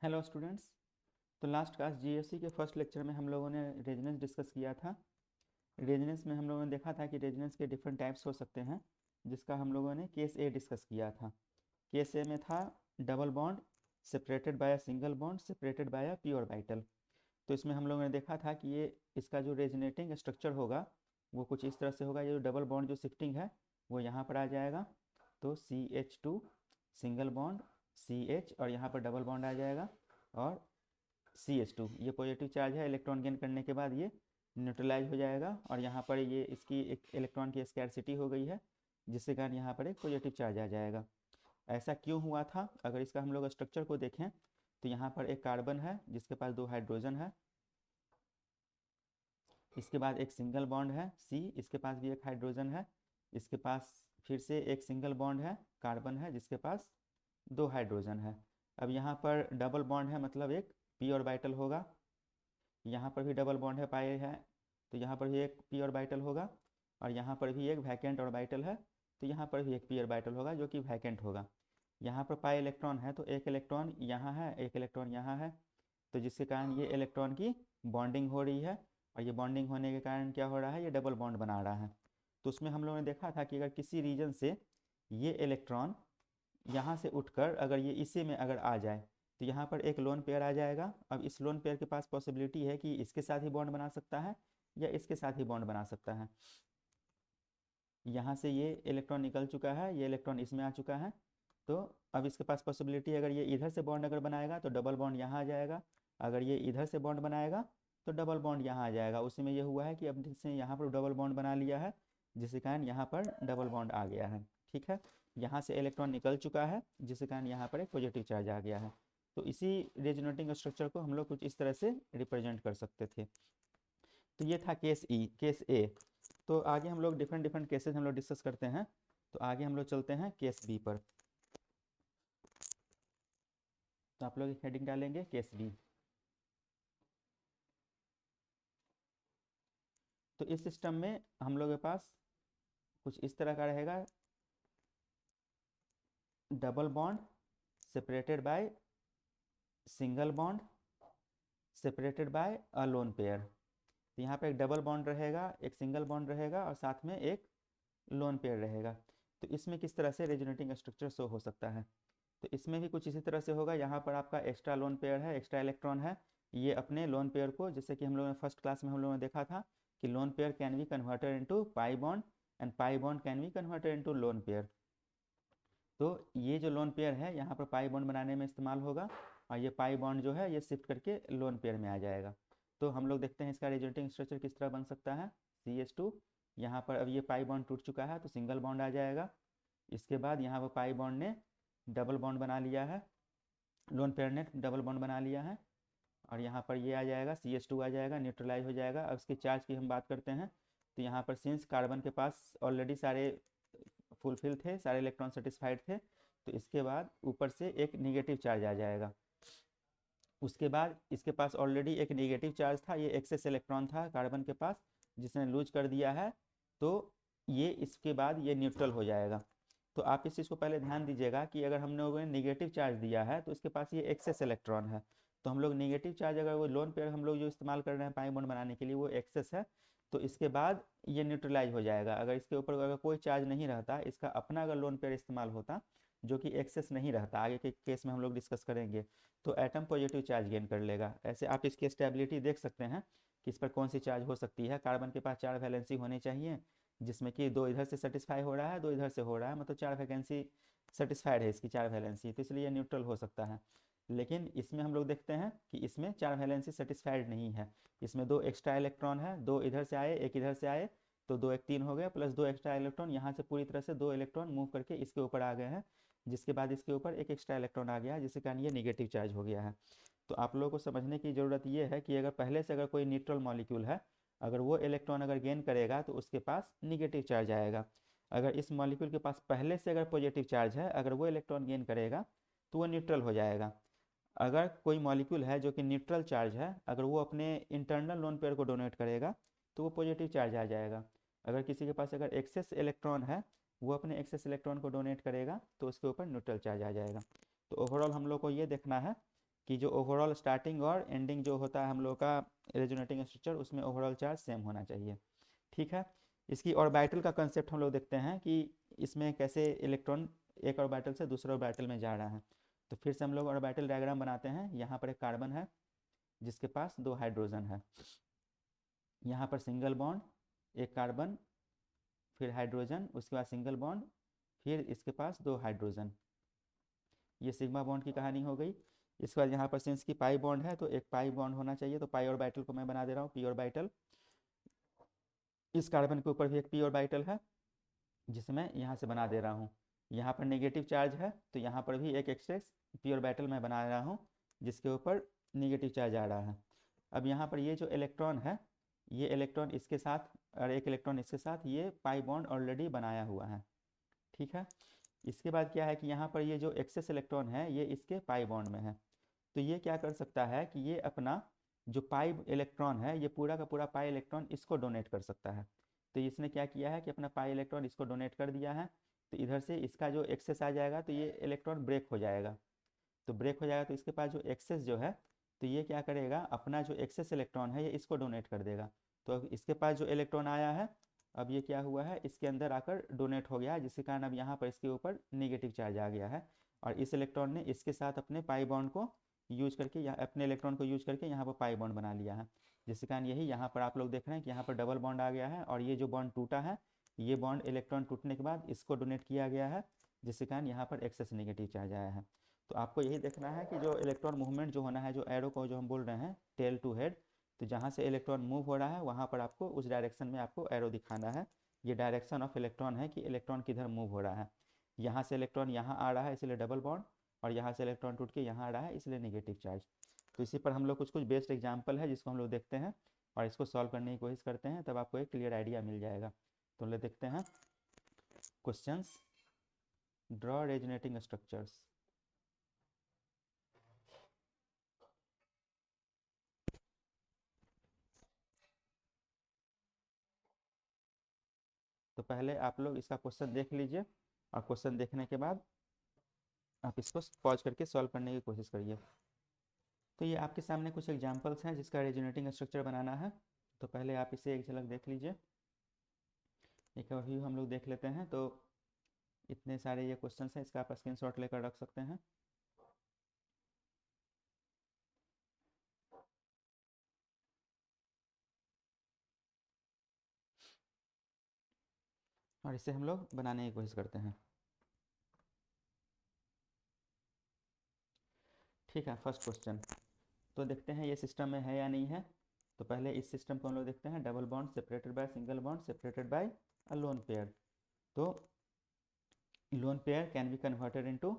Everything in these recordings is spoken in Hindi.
Hello students. तो लास्ट क्लास जीएससी के फर्स्ट लेक्चर में हम लोगों ने रेजोनेंस डिस्कस किया था। रेजोनेंस में हम लोगों ने देखा था कि रेजोनेंस के डिफरेंट टाइप्स हो सकते हैं, जिसका हम लोगों ने केस ए डिस्कस किया था। केस ए में था double bond separated by a single bond separated by a P orbital. तो इसमें हम लोगों ने देखा था कि ये इसका जो रेजोनेटिंग स्ट्रक्चर होगा वो कुछ इस तरह से होगा। ये जो डबल बॉन्ड जो शिफ्टिंग है वो यहाँ पर आ जाएगा, तो CH2 सिंगल बॉन्ड CH और यहाँ पर डबल बॉन्ड आ जाएगा और CH2 ये पॉजिटिव चार्ज है। इलेक्ट्रॉन गेन करने के बाद ये न्यूट्रलाइज हो जाएगा और यहाँ पर ये इसकी एक इलेक्ट्रॉन की स्कैरसिटी हो गई है, जिसके कारण यहाँ पर एक पॉजिटिव चार्ज आ जाएगा। ऐसा क्यों हुआ था? अगर इसका हम लोग स्ट्रक्चर को देखें तो यहाँ पर एक कार्बन है जिसके पास 2 हाइड्रोजन है, इसके बाद एक सिंगल बॉन्ड है C, इसके पास भी एक हाइड्रोजन है, इसके पास फिर से एक सिंगल बॉन्ड है कार्बन है जिसके पास 2 हाइड्रोजन है। अब यहाँ पर डबल बॉन्ड है मतलब एक p ऑर्बिटल होगा, यहाँ पर भी डबल बॉन्ड है पाई है तो यहाँ पर भी एक p ऑर्बिटल होगा और यहाँ पर भी एक वैकेंट ऑर्बिटल है तो यहाँ पर भी एक p ऑर्बिटल होगा जो कि वैकेंट होगा। यहाँ पर पाई इलेक्ट्रॉन है तो एक इलेक्ट्रॉन यहाँ है एक इलेक्ट्रॉन यहाँ है, तो जिसके कारण ये इलेक्ट्रॉन की बॉन्डिंग हो रही है और ये बॉन्डिंग होने के कारण क्या हो रहा है, ये डबल बॉन्ड बना रहा है। तो उसमें हम लोगों ने देखा था कि अगर किसी रीजन से ये इलेक्ट्रॉन यहाँ से उठकर अगर ये इसी में अगर आ जाए तो यहाँ पर एक लोन पेयर आ जाएगा। अब इस लोन पेयर के पास पॉसिबिलिटी है कि इसके साथ ही बॉन्ड बना सकता है या इसके साथ ही बॉन्ड बना सकता है। यहाँ से ये इलेक्ट्रॉन निकल चुका है, ये इलेक्ट्रॉन इसमें आ चुका है, तो अब इसके पास पॉसिबिलिटी अगर ये इधर से बॉन्ड अगर बनाएगा तो डबल बॉन्ड यहाँ आ जाएगा, अगर ये इधर से बॉन्ड बनाएगा तो डबल बॉन्ड यहाँ आ जाएगा। उसी में ये हुआ है कि अब जिससे यहाँ पर डबल बॉन्ड बना लिया है जिसके कारण यहाँ पर डबल बॉन्ड आ गया है। ठीक है, यहाँ से इलेक्ट्रॉन निकल चुका है जिसके कारण यहाँ पर एक पॉजिटिव चार्ज आ गया है। तो इसी रेजोनेटिंग स्ट्रक्चर को हम लोग कुछ इस तरह से रिप्रेजेंट कर सकते थे। तो ये था केस ए। तो आगे हम लोग डिफरेंट डिफरेंट केसेस हम लोग डिस्कस करते हैं। तो आगे हम लोग चलते हैं केस बी पर। तो आप लोग एक हेडिंग डालेंगे केस बी। तो इस सिस्टम में हम लोग के पास कुछ इस तरह का रहेगा, double bond separated by single bond separated by a lone pair. तो यहाँ पे एक डबल बॉन्ड रहेगा, एक सिंगल बॉन्ड रहेगा और साथ में एक लोन पेयर रहेगा। तो इसमें किस तरह से रेजोनेटिंग स्ट्रक्चर शो हो सकता है? तो इसमें भी कुछ इसी तरह से होगा। यहाँ पर आपका एक्स्ट्रा लोन पेयर है, एक्स्ट्रा इलेक्ट्रॉन है, ये अपने लोन पेयर को, जैसे कि हम लोगों ने फर्स्ट क्लास में हम लोगों ने देखा था कि loan pair can be converted into pi bond and pi bond can be converted into lone pair. तो ये जो लोन पेयर है यहाँ पर पाई बॉन्ड बनाने में इस्तेमाल होगा और ये पाई बॉन्ड जो है ये शिफ्ट करके लोन पेयर में आ जाएगा। तो हम लोग देखते हैं इसका रेजोनेटिंग स्ट्रक्चर किस तरह बन सकता है। CH2 यहाँ पर अब ये पाई बॉन्ड टूट चुका है तो सिंगल बॉन्ड आ जाएगा। इसके बाद यहाँ पर पाई बॉन्ड ने डबल बॉन्ड बना लिया है, लोन पेयर ने डबल बॉन्ड बना लिया है और यहाँ पर ये आ जाएगा CH2 आ जाएगा, न्यूट्रलाइज हो जाएगा। अब इसके चार्ज की हम बात करते हैं तो यहाँ पर सिंस कार्बन के पास ऑलरेडी सारे फुलफिल थे, सारे इलेक्ट्रॉन सेटिस्फाइड थे, तो इसके बाद ऊपर से एक निगेटिव चार्ज आ जाएगा। उसके बाद इसके पास ऑलरेडी एक निगेटिव चार्ज था, ये एक्सेस इलेक्ट्रॉन था कार्बन के पास जिसने लूज कर दिया है, तो ये इसके बाद ये न्यूट्रल हो जाएगा। तो आप इस चीज़ को पहले ध्यान दीजिएगा कि अगर हम लोगों ने निगेटिव चार्ज दिया है तो इसके पास ये एक्सेस इलेक्ट्रॉन है, तो हम लोग निगेटिव चार्ज अगर वो लोन पेयर हम लोग जो इस्तेमाल कर रहे हैं पाई बॉन्ड बनाने के लिए वो एक्सेस है, तो इसके बाद ये न्यूट्रलाइज हो जाएगा। अगर इसके ऊपर अगर कोई चार्ज नहीं रहता, इसका अपना अगर लोन पेयर इस्तेमाल होता जो कि एक्सेस नहीं रहता, आगे के केस में हम लोग डिस्कस करेंगे, तो एटम पॉजिटिव चार्ज गेन कर लेगा। ऐसे आप इसकी स्टेबिलिटी देख सकते हैं कि इस पर कौन सी चार्ज हो सकती है। कार्बन के पास 4 वैलेंसी होनी चाहिए जिसमें कि 2 इधर से सेटिस्फाई हो रहा है 2 इधर से हो रहा है, मतलब 4 वैकेंसी सेटिस्फाइड है इसकी 4 वैलेंसी, तो इसलिए न्यूट्रल हो सकता है। लेकिन इसमें हम लोग देखते हैं कि इसमें 4 वैलेंसी सेटिस्फाइड नहीं है, इसमें 2 एक्स्ट्रा इलेक्ट्रॉन है, 2 इधर से आए 1 इधर से आए, तो 2 1 3 हो गया, प्लस 2 एक्स्ट्रा इलेक्ट्रॉन यहाँ से पूरी तरह से 2 इलेक्ट्रॉन मूव करके इसके ऊपर आ गए हैं, जिसके बाद इसके ऊपर एक एक्स्ट्रा इलेक्ट्रॉन आ गया है जिसके कारण ये निगेटिव चार्ज हो गया है। तो आप लोगों को समझने की ज़रूरत ये है कि अगर पहले से अगर कोई न्यूट्रल मॉलिक्यूल है, अगर वो इलेक्ट्रॉन अगर गेन करेगा तो उसके पास निगेटिव चार्ज आएगा। अगर इस मॉलिक्यूल के पास पहले से अगर पॉजिटिव चार्ज है, अगर वो इलेक्ट्रॉन गेन करेगा तो वो न्यूट्रल हो जाएगा। अगर कोई मॉलिक्यूल है जो कि न्यूट्रल चार्ज है, अगर वो अपने इंटरनल लोन पेयर को डोनेट करेगा तो वो पॉजिटिव चार्ज आ जाएगा। अगर किसी के पास अगर एक्सेस इलेक्ट्रॉन है, वो अपने एक्सेस इलेक्ट्रॉन को डोनेट करेगा तो उसके ऊपर न्यूट्रल चार्ज आ जाएगा। तो ओवरऑल हम लोग को ये देखना है कि जो ओवरऑल स्टार्टिंग और एंडिंग जो होता है हम लोग का रेजोनेटिंग स्ट्रक्चर, उसमें ओवरऑल चार्ज सेम होना चाहिए। ठीक है, इसकी ऑर्बिटल का कंसेप्ट हम लोग देखते हैं कि इसमें कैसे इलेक्ट्रॉन एक ऑर्बिटल से दूसरे ऑर्बिटल में जा रहा है। तो फिर से हम लोग ऑर्बिटल डायग्राम बनाते हैं। यहाँ पर एक कार्बन है जिसके पास 2 हाइड्रोजन है, यहाँ पर सिंगल बॉन्ड, एक कार्बन, फिर हाइड्रोजन, उसके बाद सिंगल बॉन्ड, फिर इसके पास 2 हाइड्रोजन। ये सिग्मा बॉन्ड की कहानी हो गई। इसके बाद यहाँ पर सिंस की पाई बॉन्ड है तो एक पाई बॉन्ड होना चाहिए, तो पाई ऑर्बिटल को मैं बना दे रहा हूँ पी ऑर्बिटल। इस कार्बन के ऊपर भी एक पी ऑर्बिटल है जिसे मैं यहाँ से बना दे रहा हूँ। यहाँ पर नेगेटिव चार्ज है तो यहाँ पर भी एक एक्सेस पी ऑर्बिटल मैं बना रहा हूँ जिसके ऊपर नेगेटिव चार्ज आ रहा है। अब यहाँ पर ये जो इलेक्ट्रॉन है, ये इलेक्ट्रॉन इसके साथ और एक इलेक्ट्रॉन इसके साथ ये पाई बॉन्ड ऑलरेडी बनाया हुआ है। ठीक है, इसके बाद क्या है कि यहाँ पर ये जो एक्सेस इलेक्ट्रॉन है ये इसके पाई बॉन्ड में है। तो ये क्या कर सकता है कि ये अपना जो पाई इलेक्ट्रॉन है, ये पूरा का पूरा पाई इलेक्ट्रॉन इसको डोनेट कर सकता है। तो इसने क्या किया है कि अपना पाई इलेक्ट्रॉन इसको डोनेट कर दिया है। तो इधर से इसका जो एक्सेस आ जाएगा तो ये इलेक्ट्रॉन ब्रेक हो जाएगा। तो ब्रेक हो जाएगा तो इसके पास जो एक्सेस जो है, तो ये क्या करेगा, अपना जो एक्सेस इलेक्ट्रॉन है ये इसको डोनेट कर देगा। तो अब इसके पास जो इलेक्ट्रॉन आया है, अब ये क्या हुआ है, इसके अंदर आकर डोनेट हो गया है, जिसके कारण अब यहाँ पर इसके ऊपर नेगेटिव चार्ज आ गया है। और इस इलेक्ट्रॉन ने इसके साथ अपने पाई बॉन्ड को यूज करके, या अपने इलेक्ट्रॉन को यूज करके यहाँ पर पाई बॉन्ड बना लिया है। जिसके कारण यही यहाँ पर आप लोग देख रहे हैं कि यहाँ पर डबल बॉन्ड आ गया है, और ये जो बॉन्ड टूटा है, ये बॉन्ड इलेक्ट्रॉन टूटने के बाद इसको डोनेट किया गया है, जिसके कारण यहाँ पर एक्सेस नेगेटिव चार्ज आया है। तो आपको यही देखना है कि जो इलेक्ट्रॉन मूवमेंट जो होना है, जो एरो को जो हम बोल रहे हैं टेल टू हेड, तो जहाँ से इलेक्ट्रॉन मूव हो रहा है वहाँ पर आपको उस डायरेक्शन में आपको एरो दिखाना है। ये डायरेक्शन ऑफ इलेक्ट्रॉन है कि इलेक्ट्रॉन किधर मूव हो रहा है। यहाँ से इलेक्ट्रॉन यहाँ आ रहा है इसलिए डबल बॉन्ड, और यहाँ से इलेक्ट्रॉन टूट के यहाँ आ रहा है इसलिए नेगेटिव चार्ज। तो इसी पर हम लोग कुछ कुछ बेस्ड एग्जाम्पल है जिसको हम लोग देखते हैं और इसको सॉल्व करने की कोशिश करते हैं, तब आपको एक क्लियर आइडिया मिल जाएगा। तो हम लोग देखते हैं क्वेश्चंस। Draw resonating structures. तो पहले आप लोग इसका क्वेश्चन देख लीजिए, और क्वेश्चन देखने के बाद आप इसको पॉज करके सॉल्व करने की कोशिश करिए। तो ये आपके सामने कुछ एग्जांपल्स हैं जिसका रेजोनेटिंग स्ट्रक्चर बनाना है। तो पहले आप इसे एक झलक देख लीजिए, एक व्यू हम लोग देख लेते हैं। तो इतने सारे ये क्वेश्चंस हैं, इसका आप स्क्रीनशॉट लेकर रख सकते हैं। और इसे हम लोग बनाने की कोशिश करते हैं। ठीक है, फर्स्ट क्वेश्चन। तो देखते हैं ये सिस्टम में है या नहीं है। तो पहले इस सिस्टम को हम लोग देखते हैं, double bond separated by single bond separated by a lone pair. तो lone pair can be converted into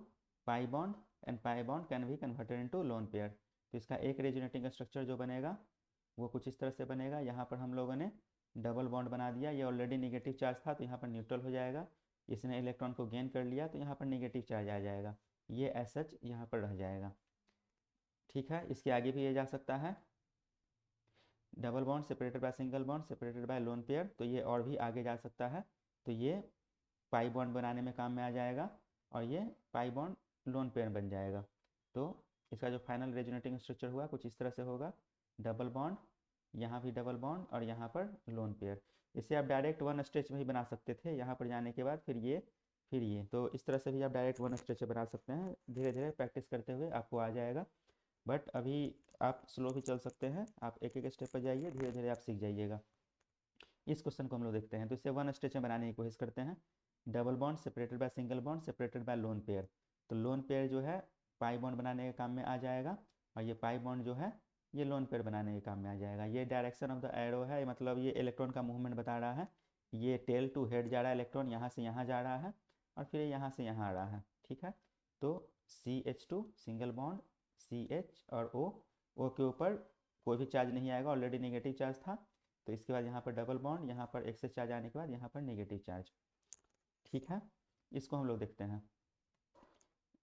pi bond, and pi bond can be converted into lone pair. तो इसका एक रेजोनेटिंग स्ट्रक्चर जो बनेगा वो कुछ इस तरह से बनेगा। यहाँ पर हम लोगों ने डबल बॉन्ड बना दिया, ये ऑलरेडी नेगेटिव चार्ज था तो यहाँ पर न्यूट्रल हो जाएगा। इसने इलेक्ट्रॉन को गेन कर लिया तो यहाँ पर नेगेटिव चार्ज आ जाएगा, ये एज सच यहाँ पर रह जाएगा। ठीक है, इसके आगे भी ये जा सकता है, double bond separated by single bond separated bye loan pair, तो ये और भी आगे जा सकता है। तो ये पाई बॉन्ड बनाने में काम में आ जाएगा, और ये पाई बॉन्ड लोन पेयर बन जाएगा। तो इसका जो फाइनल रेजोनेटिंग स्ट्रक्चर हुआ कुछ इस तरह से होगा, डबल बॉन्ड, यहाँ भी डबल बॉन्ड, और यहाँ पर लोन पेयर। इसे आप डायरेक्ट वन स्ट्रेच में ही बना सकते थे, यहाँ पर जाने के बाद फिर ये फिर ये, तो इस तरह से भी आप डायरेक्ट वन स्ट्रेच बना सकते हैं। धीरे धीरे प्रैक्टिस करते हुए आपको आ जाएगा, बट अभी आप स्लो भी चल सकते हैं, आप एक एक स्टेप पर जाइए, धीरे धीरे आप सीख जाइएगा। इस क्वेश्चन को हम लोग देखते हैं, तो इसे वन स्ट्रेच में बनाने की कोशिश करते हैं। Double bond separated by single bond separated bye loan pair. तो लोन पेयर जो है पाई बॉन्ड बनाने के काम में आ जाएगा, और ये पाई बॉन्ड जो है ये लोन पेयर बनाने के काम में आ जाएगा। ये डायरेक्शन ऑफ द एरो है, मतलब ये इलेक्ट्रॉन का मूवमेंट बता रहा है। ये टेल टू हेड जा रहा है, इलेक्ट्रॉन यहाँ से यहाँ जा रहा है, और फिर यहाँ से यहाँ आ रहा है। ठीक है, तो CH2 सिंगल बॉन्ड CH और O के ऊपर कोई भी चार्ज नहीं आएगा, ऑलरेडी नेगेटिव चार्ज था। तो इसके बाद यहाँ पर डबल बॉन्ड, यहाँ पर एक्सेस चार्ज आने के बाद यहाँ पर नेगेटिव चार्ज। ठीक है, इसको हम लोग देखते हैं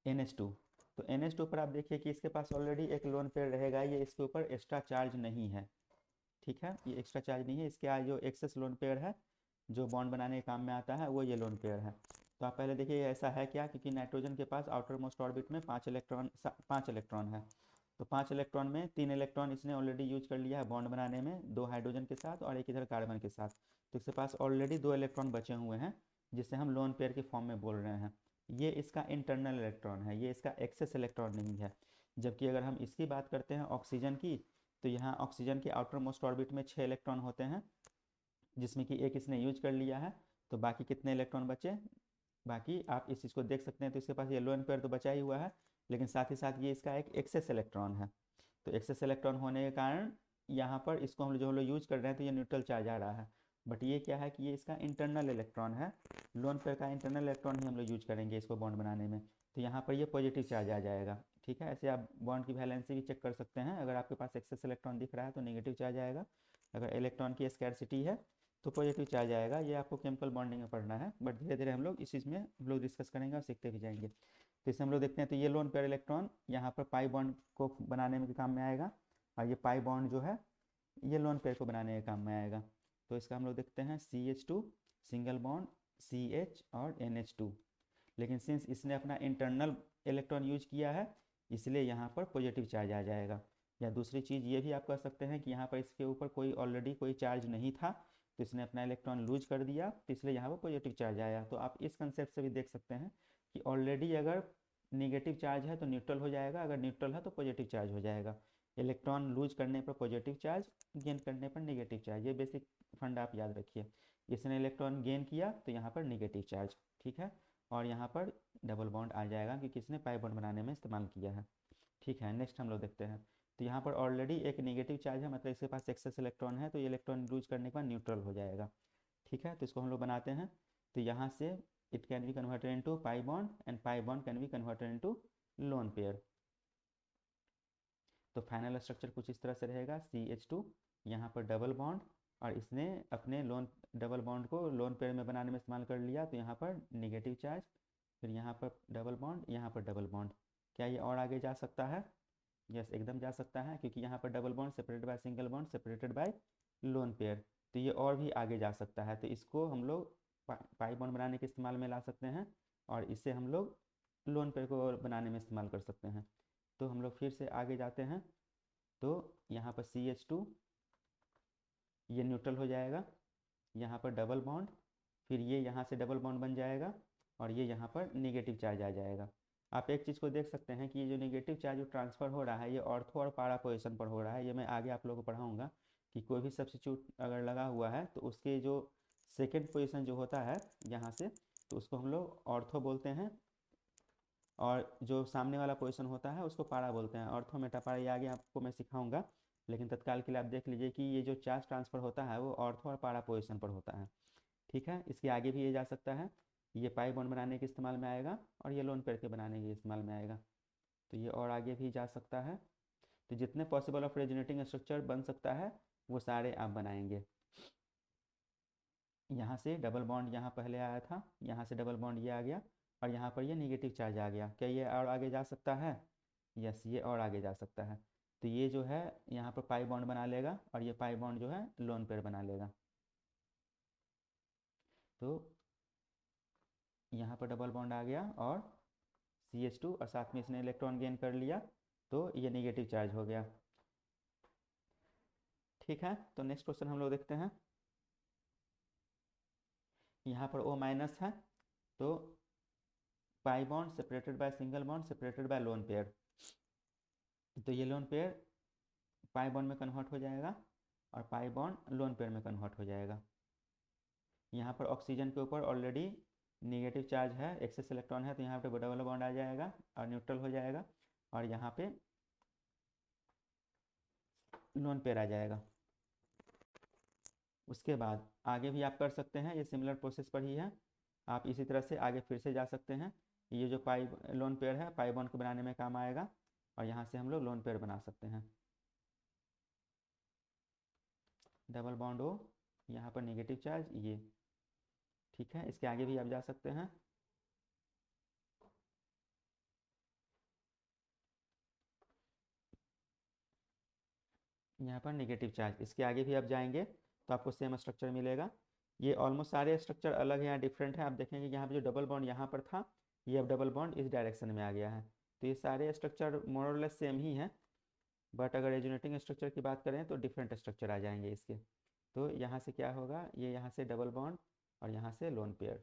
NH2। तो NH2 पर आप देखिए कि इसके पास ऑलरेडी एक लोन पेयर रहेगा, ये इसके ऊपर एक्स्ट्रा चार्ज नहीं है। ठीक है, ये एक्स्ट्रा चार्ज नहीं है, इसके आज जो एक्सेस लोन पेयर है जो बॉन्ड बनाने के काम में आता है वो ये लोन पेयर है। तो आप पहले देखिए ऐसा है क्या, क्योंकि नाइट्रोजन के पास आउटर मोस्ट ऑर्बिट में 5 इलेक्ट्रॉन है। तो 5 इलेक्ट्रॉन में 3 इलेक्ट्रॉन इसने ऑलरेडी यूज कर लिया है बॉन्ड बनाने में, 2 हाइड्रोजन के साथ और एक इधर कार्बन के साथ। तो इसके पास ऑलरेडी 2 इलेक्ट्रॉन बचे हुए हैं, जिसे हम लोन पेयर के फॉर्म में बोल रहे हैं। ये इसका इंटरनल इलेक्ट्रॉन है, ये इसका एक्सेस इलेक्ट्रॉन नहीं है। जबकि अगर हम इसकी बात करते हैं ऑक्सीजन की, तो यहाँ ऑक्सीजन के आउटर मोस्ट ऑर्बिट में 6 इलेक्ट्रॉन होते हैं, जिसमें कि एक इसने यूज कर लिया है। तो बाकी कितने इलेक्ट्रॉन बचे, बाकी आप इस चीज़ को देख सकते हैं। तो इसके पास ये लोन पेयर तो बचा ही हुआ है, लेकिन साथ ही साथ ये इसका एक एक्सेस इलेक्ट्रॉन है। तो एक्सेस इलेक्ट्रॉन होने के कारण यहाँ पर इसको हम लोग यूज कर रहे हैं तो ये न्यूट्रल चार्ज आ रहा है। बट ये क्या है कि ये इसका इंटरनल इलेक्ट्रॉन है, लोन पेयर का इंटरनल इलेक्ट्रॉन ही हम लोग यूज करेंगे इसको बॉन्ड बनाने में। तो यहाँ पर ये पॉजिटिव चार्ज आ जाएगा। ठीक है, ऐसे आप बॉन्ड की वैलेंसी भी चेक कर सकते हैं। अगर आपके पास एक्सेस इलेक्ट्रॉन दिख रहा है तो नेगेटिव चार्ज आएगा, अगर इलेक्ट्रॉन की स्कैरसिटी है तो पॉजिटिव चार्ज आएगा। ये आपको केमिकल बॉन्डिंग में पढ़ना है, बट धीरे धीरे हम लोग इस चीज़ में हम लोग डिस्कस करेंगे और सीखते भी जाएंगे। तो इसे हम लोग देखते हैं। तो ये लोन पेयर इलेक्ट्रॉन यहाँ पर पाई बॉन्ड को बनाने में काम में आएगा, और ये पाई बॉन्ड जो है ये लोन पेयर को बनाने के काम में आएगा। तो इसका हम लोग देखते हैं CH2 सिंगल बॉन्ड CH और NH2। लेकिन सिंस इसने अपना इंटरनल इलेक्ट्रॉन यूज किया है, इसलिए यहाँ पर पॉजिटिव चार्ज आ जाएगा। या दूसरी चीज़ ये भी आप कह सकते हैं कि यहाँ पर इसके ऊपर कोई ऑलरेडी कोई चार्ज नहीं था, तो इसने अपना इलेक्ट्रॉन लूज कर दिया, तो इसलिए यहाँ पर पॉजिटिव चार्ज आया। तो आप इस कंसेप्ट से भी देख सकते हैं कि ऑलरेडी अगर निगेटिव चार्ज है तो न्यूट्रल हो जाएगा, अगर न्यूट्रल है तो पॉजिटिव चार्ज हो जाएगा। इलेक्ट्रॉन लूज करने पर पॉजिटिव चार्ज, गेन करने पर नेगेटिव चार्ज, ये बेसिक फंड आप याद रखिए। इसने इलेक्ट्रॉन गेन किया तो यहाँ पर नेगेटिव चार्ज, ठीक है, और यहाँ पर डबल बॉन्ड आ जाएगा क्योंकि इसने पाई बॉन्ड बनाने में इस्तेमाल किया है। ठीक है, नेक्स्ट हम लोग देखते हैं। तो यहाँ पर ऑलरेडी एक नेगेटिव चार्ज है, मतलब इसके पास एक्सेस इलेक्ट्रॉन है, तो ये इलेक्ट्रॉन लूज करने के बाद न्यूट्रल हो जाएगा। ठीक है, तो इसको हम लोग बनाते हैं। तो यहाँ से it can be converted into pi bond and pi bond can be converted into lone pair. तो फाइनल स्ट्रक्चर कुछ इस तरह से रहेगा, CH2 यहाँ पर डबल बॉन्ड, और इसने अपने लोन डबल बॉन्ड को लोन पेयर में बनाने में इस्तेमाल कर लिया, तो यहाँ पर नेगेटिव चार्ज, फिर यहाँ पर डबल बॉन्ड, यहाँ पर डबल बॉन्ड। क्या ये और आगे जा सकता है? यस, एकदम जा सकता है, क्योंकि यहाँ पर double bond separated by single bond separated bye loan pair, तो ये और भी आगे जा सकता है। तो इसको हम लोग पाई बॉन्ड बनाने के इस्तेमाल में ला सकते हैं, और इसे हम लोग लोन पेयर को बनाने में इस्तेमाल कर सकते हैं। तो हम लोग फिर से आगे जाते हैं। तो यहाँ पर CH2 ये न्यूट्रल हो जाएगा, यहाँ पर डबल बॉन्ड, फिर ये यहाँ से डबल बॉन्ड बन जाएगा, और ये यहाँ पर नेगेटिव चार्ज आ जाएगा। आप एक चीज़ को देख सकते हैं कि ये जो नेगेटिव चार्ज जो ट्रांसफ़र हो रहा है ये ऑर्थो और पारा पोजिशन पर हो रहा है। ये मैं आगे आप लोगों को पढ़ाऊँगा कि कोई भी सब्स्टिट्यूट अगर लगा हुआ है तो उसके जो सेकेंड पोजिशन जो होता है यहाँ से, तो उसको हम लोग ऑर्थो बोलते हैं, और जो सामने वाला पोजीशन होता है उसको पारा बोलते हैं। ऑर्थो मेटा पारा ये आगे आपको मैं सिखाऊंगा, लेकिन तत्काल के लिए आप देख लीजिए कि ये जो चार्ज ट्रांसफ़र होता है वो ऑर्थो और पारा पोजीशन पर होता है। ठीक है, इसके आगे भी ये जा सकता है, ये पाई बॉन्ड बनाने के इस्तेमाल में आएगा, और ये लोन पेयर के बनाने के इस्तेमाल में आएगा। तो ये और आगे भी जा सकता है। तो जितने पॉसिबल ऑफ रेजोनेटिंग स्ट्रक्चर बन सकता है वो सारे आप बनाएंगे। यहाँ से डबल बॉन्ड यहाँ पहले आया था, यहाँ से डबल बॉन्ड ये आ गया, और यहाँ पर ये नेगेटिव चार्ज आ गया। क्या ये और आगे जा सकता है? यस, ये और आगे जा सकता है। तो ये जो है यहाँ पर पाई बॉन्ड बना लेगा, और ये पाई बॉन्ड जो है लोन पेयर बना लेगा। तो यहाँ पर डबल बॉन्ड आ गया और CH2, और साथ में इसने इलेक्ट्रॉन गेन कर लिया, तो ये नेगेटिव चार्ज हो गया। ठीक है, तो नेक्स्ट क्वेश्चन हम लोग देखते हैं। यहाँ पर O माइनस है, तो pi bond separated by single bond separated bye loan pair, तो ये लोन पेयर पाई बॉन्ड में कन्वर्ट हो जाएगा, और पाई बॉन्ड लोन पेयर में कन्वर्ट हो जाएगा। यहाँ पर ऑक्सीजन के ऊपर ऑलरेडी नेगेटिव चार्ज है, एक्सेस इलेक्ट्रॉन है, तो यहाँ पे डबल बॉन्ड आ जाएगा और न्यूट्रल हो जाएगा, और यहाँ पे लोन पेयर आ जाएगा। उसके बाद आगे भी आप कर सकते हैं, ये सिमिलर प्रोसेस पर ही है। आप इसी तरह से आगे फिर से जा सकते हैं। ये जो पाई लोन पेयर है पाई बॉन्ड को बनाने में काम आएगा, और यहाँ से हम लोग लोन पेयर बना सकते हैं। डबल बॉन्ड O, यहाँ पर नेगेटिव चार्ज ये। ठीक है, इसके आगे भी आप जा सकते हैं। यहाँ पर नेगेटिव चार्ज, इसके आगे भी आप जाएंगे तो आपको सेम स्ट्रक्चर मिलेगा। ये ऑलमोस्ट सारे स्ट्रक्चर अलग है या डिफरेंट है। आप देखेंगे यहाँ पर जो डबल बॉन्ड यहाँ पर था, ये अब डबल बॉन्ड इस डायरेक्शन में आ गया है। तो ये सारे स्ट्रक्चर मोर और लेस सेम ही हैं, बट अगर रेजोनेटिंग स्ट्रक्चर की बात करें तो डिफरेंट स्ट्रक्चर आ जाएंगे इसके। तो यहाँ से क्या होगा, ये यहाँ से डबल बॉन्ड और यहाँ से लोन पेयर,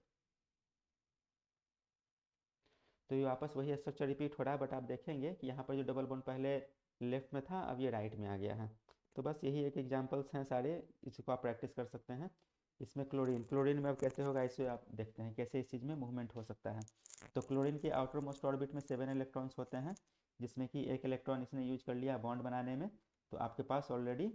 तो ये वापस वही स्ट्रक्चर रिपीट हो रहा है, बट आप देखेंगे कि यहाँ पर जो डबल बॉन्ड पहले लेफ्ट में था अब ये राइट में आ गया है। तो बस यही एक एग्जांपल्स हैं सारे, इसको आप प्रैक्टिस कर सकते हैं। इसमें क्लोरीन में अब कैसे होगा इसे आप देखते हैं कैसे इस चीज़ में मूवमेंट हो सकता है। तो क्लोरीन के आउटर मोस्ट ऑर्बिट में 7 इलेक्ट्रॉन्स होते हैं, जिसमें कि एक इलेक्ट्रॉन इसने यूज कर लिया बॉन्ड बनाने में, तो आपके पास ऑलरेडी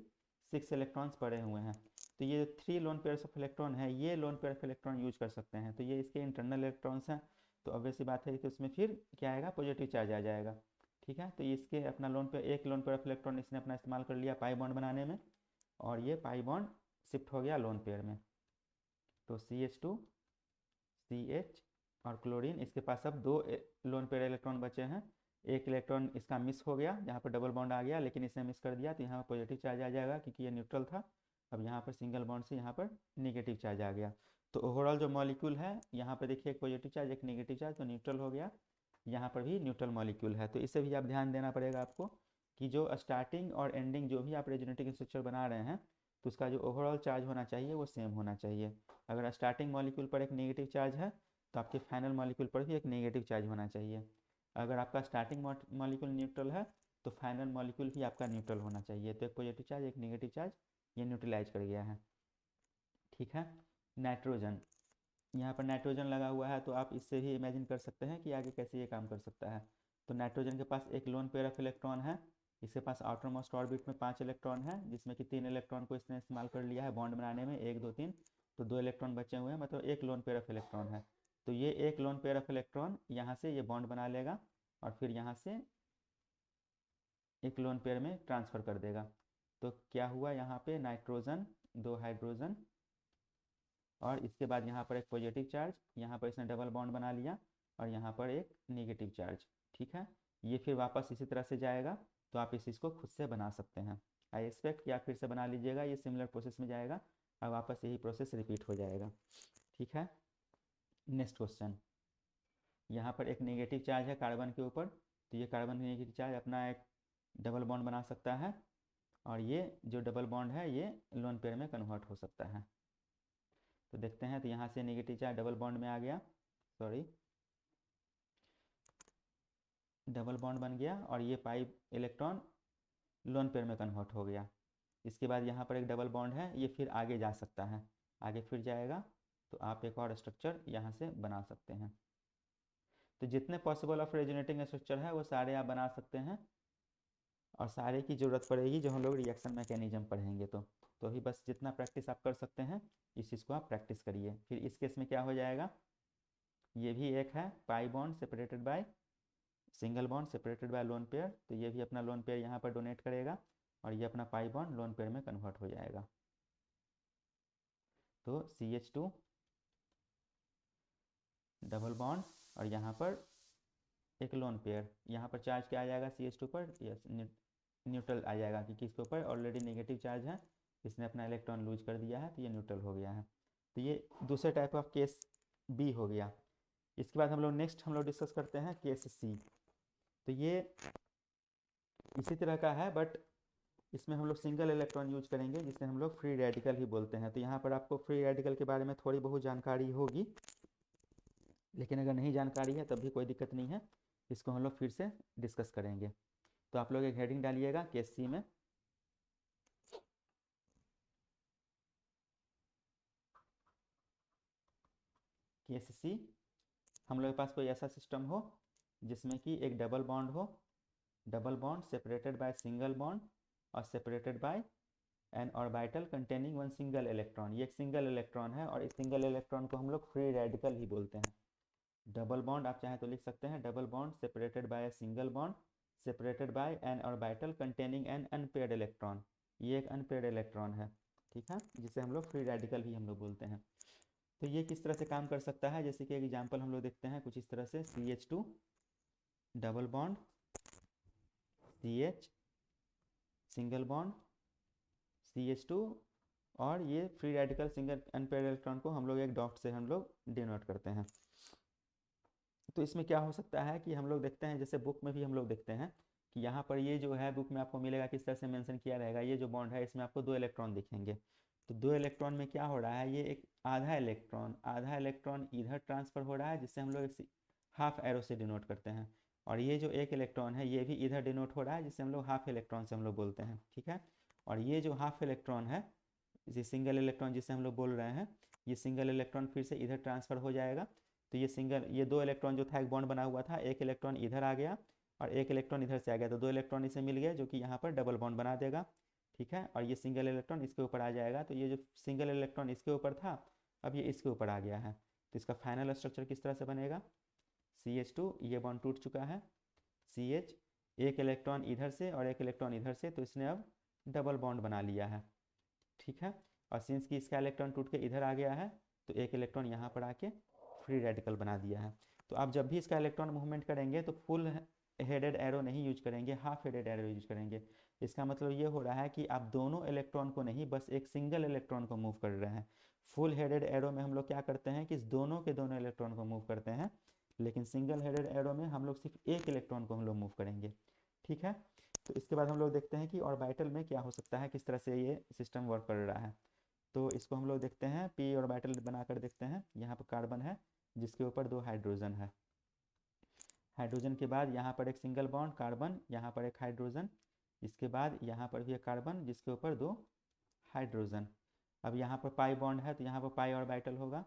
6 इलेक्ट्रॉन्स पड़े हुए हैं। तो ये 3 लोन पेयर्स ऑफ इलेक्ट्रॉन है, ये loan pair of electron use कर सकते हैं, तो ये इसके इंटरनल इलेक्ट्रॉन्स हैं। तो ऑब्वियस सी बात है कि उसमें फिर क्या आएगा, पॉजिटिव चार्ज आ जाएगा। ठीक है, तो इसके अपना लोन पे एक लोन पेयर ऑफ इलेक्ट्रॉन इसने अपना इस्तेमाल कर लिया पाई बॉन्ड बनाने में, और ये पाई बॉन्ड शिफ्ट हो गया लोन पेयर में। तो CH2 CH और क्लोरीन, इसके पास अब 2 लोन पेयर इलेक्ट्रॉन बचे हैं। एक इलेक्ट्रॉन इसका मिस हो गया, यहाँ पर डबल बॉन्ड आ गया लेकिन इसने मिस कर दिया, तो यहाँ पर पॉजिटिव चार्ज आ जाएगा क्योंकि ये न्यूट्रल था। अब यहाँ पर सिंगल बॉन्ड से यहाँ पर निगेटिव चार्ज आ गया। तो ओवरऑल जो मॉलिक्यूल है यहाँ पर देखिए, एक पॉजिटिव चार्ज एक निगेटिव चार्ज, तो न्यूट्रल हो गया। यहाँ पर भी न्यूट्रल मॉलिक्यूल है, तो इससे भी आप ध्यान देना पड़ेगा आपको कि जो स्टार्टिंग और एंडिंग जो भी आप रेजोनेटिंग स्ट्रक्चर बना रहे हैं, तो उसका जो ओवरऑल चार्ज होना चाहिए वो सेम होना चाहिए। अगर स्टार्टिंग मॉलिक्यूल पर एक नेगेटिव चार्ज है तो आपके फाइनल मॉलिक्यूल पर भी एक नेगेटिव चार्ज होना चाहिए। अगर आपका स्टार्टिंग मॉलिक्यूल न्यूट्रल है तो फाइनल मॉलिक्यूल भी आपका न्यूट्रल होना चाहिए। तो एक पॉजिटिव चार्ज एक नेगेटिव चार्ज ये न्यूट्रलाइज कर गया है। ठीक है, नाइट्रोजन, यहाँ पर नाइट्रोजन लगा हुआ है, तो आप इससे भी इमेजिन कर सकते हैं कि आगे कैसे ये काम कर सकता है। तो नाइट्रोजन के पास एक लोन पेयर ऑफ इलेक्ट्रॉन है, इसके पास आउटर मोस्ट ऑर्बिट में 5 इलेक्ट्रॉन है, जिसमें कि 3 इलेक्ट्रॉन को इसने इस्तेमाल कर लिया है बॉन्ड बनाने में, 1 2 3, तो 2 इलेक्ट्रॉन बचे हुए हैं, मतलब एक लोन पेयर ऑफ इलेक्ट्रॉन है। तो ये एक लोन पेयर ऑफ इलेक्ट्रॉन यहाँ से ये बॉन्ड बना लेगा और फिर यहाँ से एक लोन पेयर में ट्रांसफ़र कर देगा। तो क्या हुआ, यहाँ पे नाइट्रोजन 2 हाइड्रोजन, और इसके बाद यहाँ पर एक पॉजिटिव चार्ज, यहाँ पर इसने डबल बॉन्ड बना लिया, और यहाँ पर एक नेगेटिव चार्ज। ठीक है, ये फिर वापस इसी तरह से जाएगा, तो आप इस चीज़ को खुद से बना सकते हैं। आई एक्सपेक्ट कि आप फिर से बना लीजिएगा, ये सिमिलर प्रोसेस में जाएगा और वापस यही प्रोसेस रिपीट हो जाएगा। ठीक है, नेक्स्ट क्वेश्चन, यहाँ पर एक नेगेटिव चार्ज है कार्बन के ऊपर, तो ये कार्बन नेगेटिव चार्ज अपना एक डबल बॉन्ड बना सकता है, और ये जो डबल बॉन्ड है ये लोन पेयर में कन्वर्ट हो सकता है। तो देखते हैं, तो यहाँ से नेगेटिव चार्ज डबल बॉन्ड में आ गया, सॉरी डबल बॉन्ड बन गया, और ये पाई इलेक्ट्रॉन लोन पेयर में कन्वर्ट हो गया। इसके बाद यहाँ पर एक डबल बॉन्ड है, ये फिर आगे जा सकता है, आगे फिर जाएगा, तो आप एक और स्ट्रक्चर यहाँ से बना सकते हैं। तो जितने पॉसिबल ऑफ रेजोनेटिंग स्ट्रक्चर है वो सारे आप बना सकते हैं, और सारे की ज़रूरत पड़ेगी जो हम लोग रिएक्शन मैकेनिज्म पढ़ेंगे। तो ही बस जितना प्रैक्टिस आप कर सकते हैं इस चीज़ को आप प्रैक्टिस करिए। फिर इस केस में क्या हो जाएगा, ये भी एक है pi bond separated by single bond separated bye loan pair, तो ये भी अपना लोन पेयर यहाँ पर डोनेट करेगा, और ये अपना पाई बॉन्ड लोन पेयर में कन्वर्ट हो जाएगा। तो CH2 डबल बॉन्ड, और यहाँ पर एक लोन पेयर, यहाँ पर चार्ज क्या आ जाएगा CH2 पर, यस न्यूट्रल आ जाएगा, क्योंकि इसके ऊपर ऑलरेडी नेगेटिव चार्ज है, इसने अपना इलेक्ट्रॉन लूज कर दिया है, तो ये न्यूट्रल हो गया है। तो ये दूसरे टाइप ऑफ केस बी हो गया। इसके बाद नेक्स्ट हम लोग डिस्कस करते हैं केस सी। तो ये इसी तरह का है, बट इसमें हम लोग सिंगल इलेक्ट्रॉन यूज करेंगे, जिसे हम लोग फ्री रेडिकल ही बोलते हैं। तो यहाँ पर आपको फ्री रेडिकल के बारे में थोड़ी बहुत जानकारी होगी, लेकिन अगर नहीं जानकारी है तब भी कोई दिक्कत नहीं है, इसको हम लोग फिर से डिस्कस करेंगे। तो आप लोग एक हेडिंग डालिएगा केस सी में, केस सी, हम लोग के पास कोई ऐसा सिस्टम हो जिसमें कि एक डबल बॉन्ड हो, double bond separated by single bond और separated by an orbital containing one single electron. ये एक सिंगल इलेक्ट्रॉन है, और इस सिंगल इलेक्ट्रॉन को हम लोग फ्री रेडिकल ही बोलते हैं। डबल बॉन्ड आप चाहें तो लिख सकते हैं, double bond separated bye a single bond separated by an orbital containing N unpaired electron. ये एक अनपेयर्ड इलेक्ट्रॉन है, ठीक है, जिसे हम लोग फ्री रेडिकल ही हम लोग बोलते हैं। तो ये किस तरह से काम कर सकता है, जैसे कि एग्जांपल हम लोग देखते हैं कुछ इस तरह से, CH2 double bond CH single bond CH2, और ये free radical single unpaired electron को हम लोग एक डॉट से हम लोग डिनोट करते हैं। तो इसमें क्या हो सकता है कि हम लोग देखते हैं, जैसे बुक में भी हम लोग देखते हैं कि यहाँ पर ये जो है बुक में आपको मिलेगा, किस तरह से मेंशन किया रहेगा, ये जो बॉन्ड है इसमें आपको 2 इलेक्ट्रॉन दिखेंगे। तो 2 इलेक्ट्रॉन में क्या हो रहा है, ये एक आधा इलेक्ट्रॉन इधर ट्रांसफ़र हो रहा है, जिससे हम लोग हाफ एरो से डिनोट करते हैं। और ये जो एक इलेक्ट्रॉन है ये भी इधर डिनोट हो रहा है, जिससे हम लोग हाफ इलेक्ट्रॉन से हम लोग बोलते हैं, ठीक है। और ये जो हाफ इलेक्ट्रॉन है, ये सिंगल इलेक्ट्रॉन जिसे हम लोग बोल रहे हैं, ये सिंगल इलेक्ट्रॉन फिर से इधर ट्रांसफ़र हो जाएगा। तो ये 2 इलेक्ट्रॉन जो था एक बॉन्ड बना हुआ था, एक इलेक्ट्रॉन इधर आ गया और एक इलेक्ट्रॉन इधर से आ गया, तो 2 इलेक्ट्रॉन इसे मिल गया जो कि यहाँ पर डबल बॉन्ड बना देगा, ठीक है। और ये सिंगल इलेक्ट्रॉन इसके ऊपर आ जाएगा, तो ये जो सिंगल इलेक्ट्रॉन इसके ऊपर था अब ये इसके ऊपर आ गया है। तो इसका फाइनल स्ट्रक्चर किस तरह से बनेगा, CH2, ये बॉन्ड टूट चुका है, CH, एक इलेक्ट्रॉन इधर से और एक इलेक्ट्रॉन इधर से, तो इसने अब डबल बॉन्ड बना लिया है, ठीक है। और सिंस कि इसका इलेक्ट्रॉन टूट के इधर आ गया है, तो एक इलेक्ट्रॉन यहाँ पर आके फ्री रेडिकल बना दिया है। तो आप जब भी इसका इलेक्ट्रॉन मूवमेंट करेंगे तो फुल हेडेड एरो नहीं यूज करेंगे, हाफ हेडेड एरो यूज करेंगे। इसका मतलब ये हो रहा है कि आप दोनों इलेक्ट्रॉन को नहीं, बस एक सिंगल इलेक्ट्रॉन को मूव कर रहे हैं। फुल हेडेड एरो में हम लोग क्या करते हैं कि दोनों के दोनों इलेक्ट्रॉन को मूव करते हैं, लेकिन सिंगल हेडेड एरो में हम लोग सिर्फ एक इलेक्ट्रॉन को हम लोग मूव करेंगे, ठीक है। तो इसके बाद हम लोग देखते हैं कि ऑर्बिटल में क्या हो सकता है, किस तरह से ये सिस्टम वर्क कर रहा है। तो इसको हम लोग देखते हैं, पी ऑर्बिटल बनाकर देखते हैं। यहाँ पर कार्बन है जिसके ऊपर 2 हाइड्रोजन है, हाइड्रोजन के बाद यहाँ पर एक सिंगल बॉन्ड कार्बन, यहाँ पर एक हाइड्रोजन, इसके बाद यहाँ पर भी एक कार्बन जिसके ऊपर 2 हाइड्रोजन। अब यहाँ पर पाई बॉन्ड है तो यहाँ पर पाई ऑर्बिटल होगा,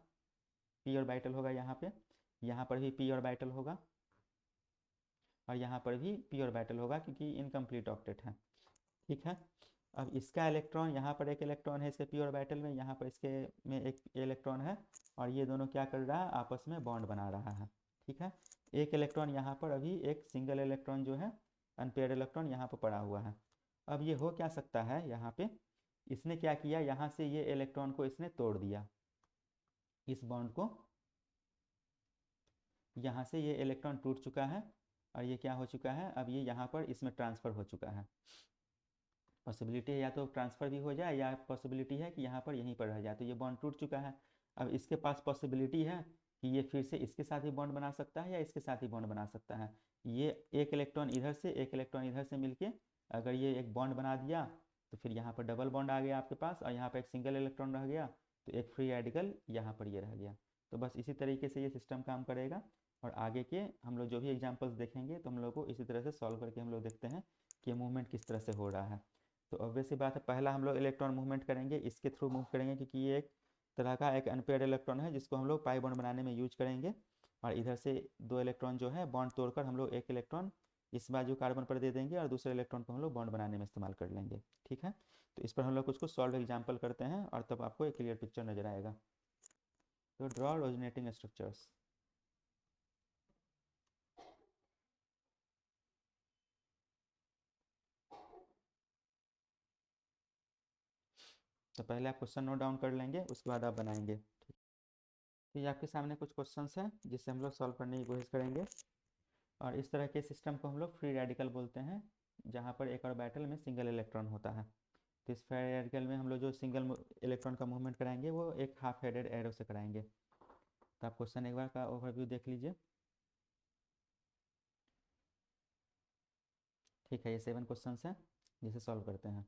पी ऑर्बिटल होगा यहाँ पर भी पी ऑर्बिटल होगा और यहाँ पर भी पी ऑर्बिटल होगा क्योंकि इनकम्प्लीट ऑक्टेट है, ठीक है। अब इसका इलेक्ट्रॉन, यहाँ पर एक इलेक्ट्रॉन है इसके पी ऑर्बिटल में, यहाँ पर इसके में एक इलेक्ट्रॉन है और ये दोनों क्या कर रहा है, आपस में बॉन्ड बना रहा है, ठीक है। एक इलेक्ट्रॉन यहाँ पर अभी एक सिंगल इलेक्ट्रॉन जो है अनपेयर्ड इलेक्ट्रॉन यहाँ पर पड़ा हुआ है। अब ये हो क्या सकता है, यहाँ पे इसने क्या किया, यहाँ से ये इलेक्ट्रॉन को इसने तोड़ दिया, इस बॉन्ड को, यहाँ से ये इलेक्ट्रॉन टूट चुका है और ये क्या हो चुका है, अब ये यहाँ पर इसमें ट्रांसफ़र हो चुका है। पॉसिबिलिटी है या तो ट्रांसफ़र भी हो जाए या पॉसिबिलिटी है कि यहाँ पर यहीं पर रह जाए, तो ये बॉन्ड टूट चुका है। अब इसके पास पॉसिबिलिटी है कि ये फिर से इसके साथ ही बॉन्ड बना सकता है या इसके साथ ही बॉन्ड बना सकता है। ये एक इलेक्ट्रॉन इधर से एक इलेक्ट्रॉन इधर से मिलके अगर ये एक बॉन्ड बना दिया तो फिर यहाँ पर डबल बॉन्ड आ गया आपके पास और यहाँ पर एक सिंगल इलेक्ट्रॉन रह गया, तो एक फ्री रेडिकल यहाँ पर ये रह गया। तो बस इसी तरीके से ये सिस्टम काम करेगा और आगे के हम लोग जो भी एग्जाम्पल्स देखेंगे तो हम लोग को इसी तरह से सॉल्व करके हम लोग देखते हैं कि मूवमेंट किस तरह से हो रहा है। तो ऑब्वियस सी बात है, पहला हम लोग इलेक्ट्रॉन मूवमेंट करेंगे, इसके थ्रू मूव करेंगे क्योंकि ये एक तरह का एक अनपेयर्ड इलेक्ट्रॉन है जिसको हम लोग पाई बॉन्ड बनाने में यूज करेंगे। और इधर से 2 इलेक्ट्रॉन जो है बॉन्ड तोड़कर हम लोग एक इलेक्ट्रॉन इस बाजू कार्बन पर दे देंगे और दूसरे इलेक्ट्रॉन को हम लोग बॉन्ड बनाने में इस्तेमाल कर लेंगे, ठीक है। तो इस पर हम लोग कुछ कुछ सॉल्व एग्जाम्पल करते हैं और तब आपको एक क्लियर पिक्चर नजर आएगा। तो ड्रॉ ओरिजिनेटिंग स्ट्रक्चर्स। तो पहले आप क्वेश्चन नोट डाउन कर लेंगे, उसके बाद आप बनाएंगे, ठीक। तो ये आपके सामने कुछ क्वेश्चंस हैं जिससे हम लोग सॉल्व करने की कोशिश करेंगे। और इस तरह के सिस्टम को हम लोग फ्री रेडिकल बोलते हैं, जहाँ पर एक ऑर्बिटल में सिंगल इलेक्ट्रॉन होता है। तो इस फ्री रेडिकल में हम लोग जो सिंगल इलेक्ट्रॉन का मूवमेंट कराएंगे वो एक हाफ हेडेड एरो से कराएंगे। तो आप क्वेश्चन एक बार का ओवरव्यू देख लीजिए, ठीक है। ये 7 क्वेश्चन हैं जिसे सॉल्व करते हैं,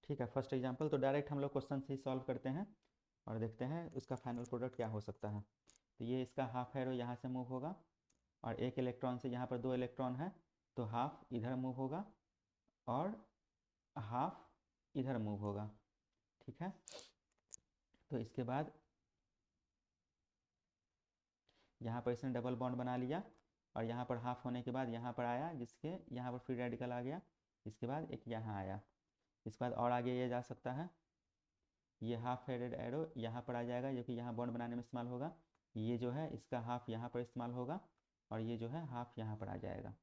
ठीक है। फर्स्ट एग्जाम्पल, तो डायरेक्ट हम लोग क्वेश्चन से ही सॉल्व करते हैं और देखते हैं उसका फाइनल प्रोडक्ट क्या हो सकता है। तो ये इसका हाफ एरो यहाँ से मूव होगा और एक इलेक्ट्रॉन से, यहाँ पर 2 इलेक्ट्रॉन है तो हाफ इधर मूव होगा और हाफ इधर मूव होगा, ठीक है। तो इसके बाद यहाँ पर इसने डबल बॉन्ड बना लिया और यहाँ पर हाफ होने के बाद यहाँ पर आया, जिसके यहाँ पर फ्री रेडिकल आ गया, इसके बाद एक यहाँ आया, इसके बाद और आगे ये जा सकता है, ये हाफ हेडेड एरो यहाँ पर आ जाएगा जो कि यहाँ बॉन्ड बनाने में इस्तेमाल होगा। ये जो है इसका हाफ यहाँ पर इस्तेमाल होगा और ये जो है हाफ यहाँ पर आ जाएगा।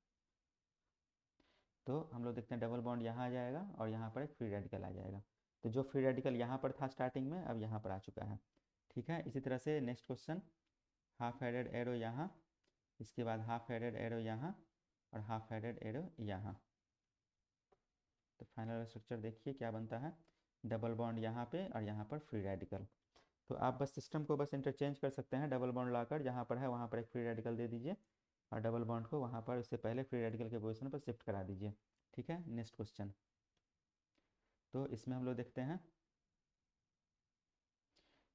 तो हम लोग देखते हैं डबल बॉन्ड यहाँ आ जाएगा और यहाँ पर एक फ्री रेडिकल आ जाएगा। तो जो फ्री रेडिकल यहाँ पर था स्टार्टिंग में, अब यहाँ पर आ चुका है, ठीक है। इसी तरह से next question, half headed arrow यहाँ, इसके बाद हाफ हेडेड एरो यहाँ और हाफ हेडेड एरो यहाँ। तो फाइनल स्ट्रक्चर देखिए क्या बनता है, डबल बॉन्ड यहाँ पे और यहाँ पर फ्री रेडिकल। तो आप बस सिस्टम को बस इंटरचेंज कर सकते हैं, डबल बॉन्ड लाकर जहाँ पर है वहाँ पर एक फ्री रेडिकल दे दीजिए और डबल बॉन्ड को वहाँ पर उससे पहले फ्री रेडिकल के पोजीशन पर शिफ्ट करा दीजिए। ठीक है, नेक्स्ट क्वेश्चन। तो इसमें हम लोग देखते हैं,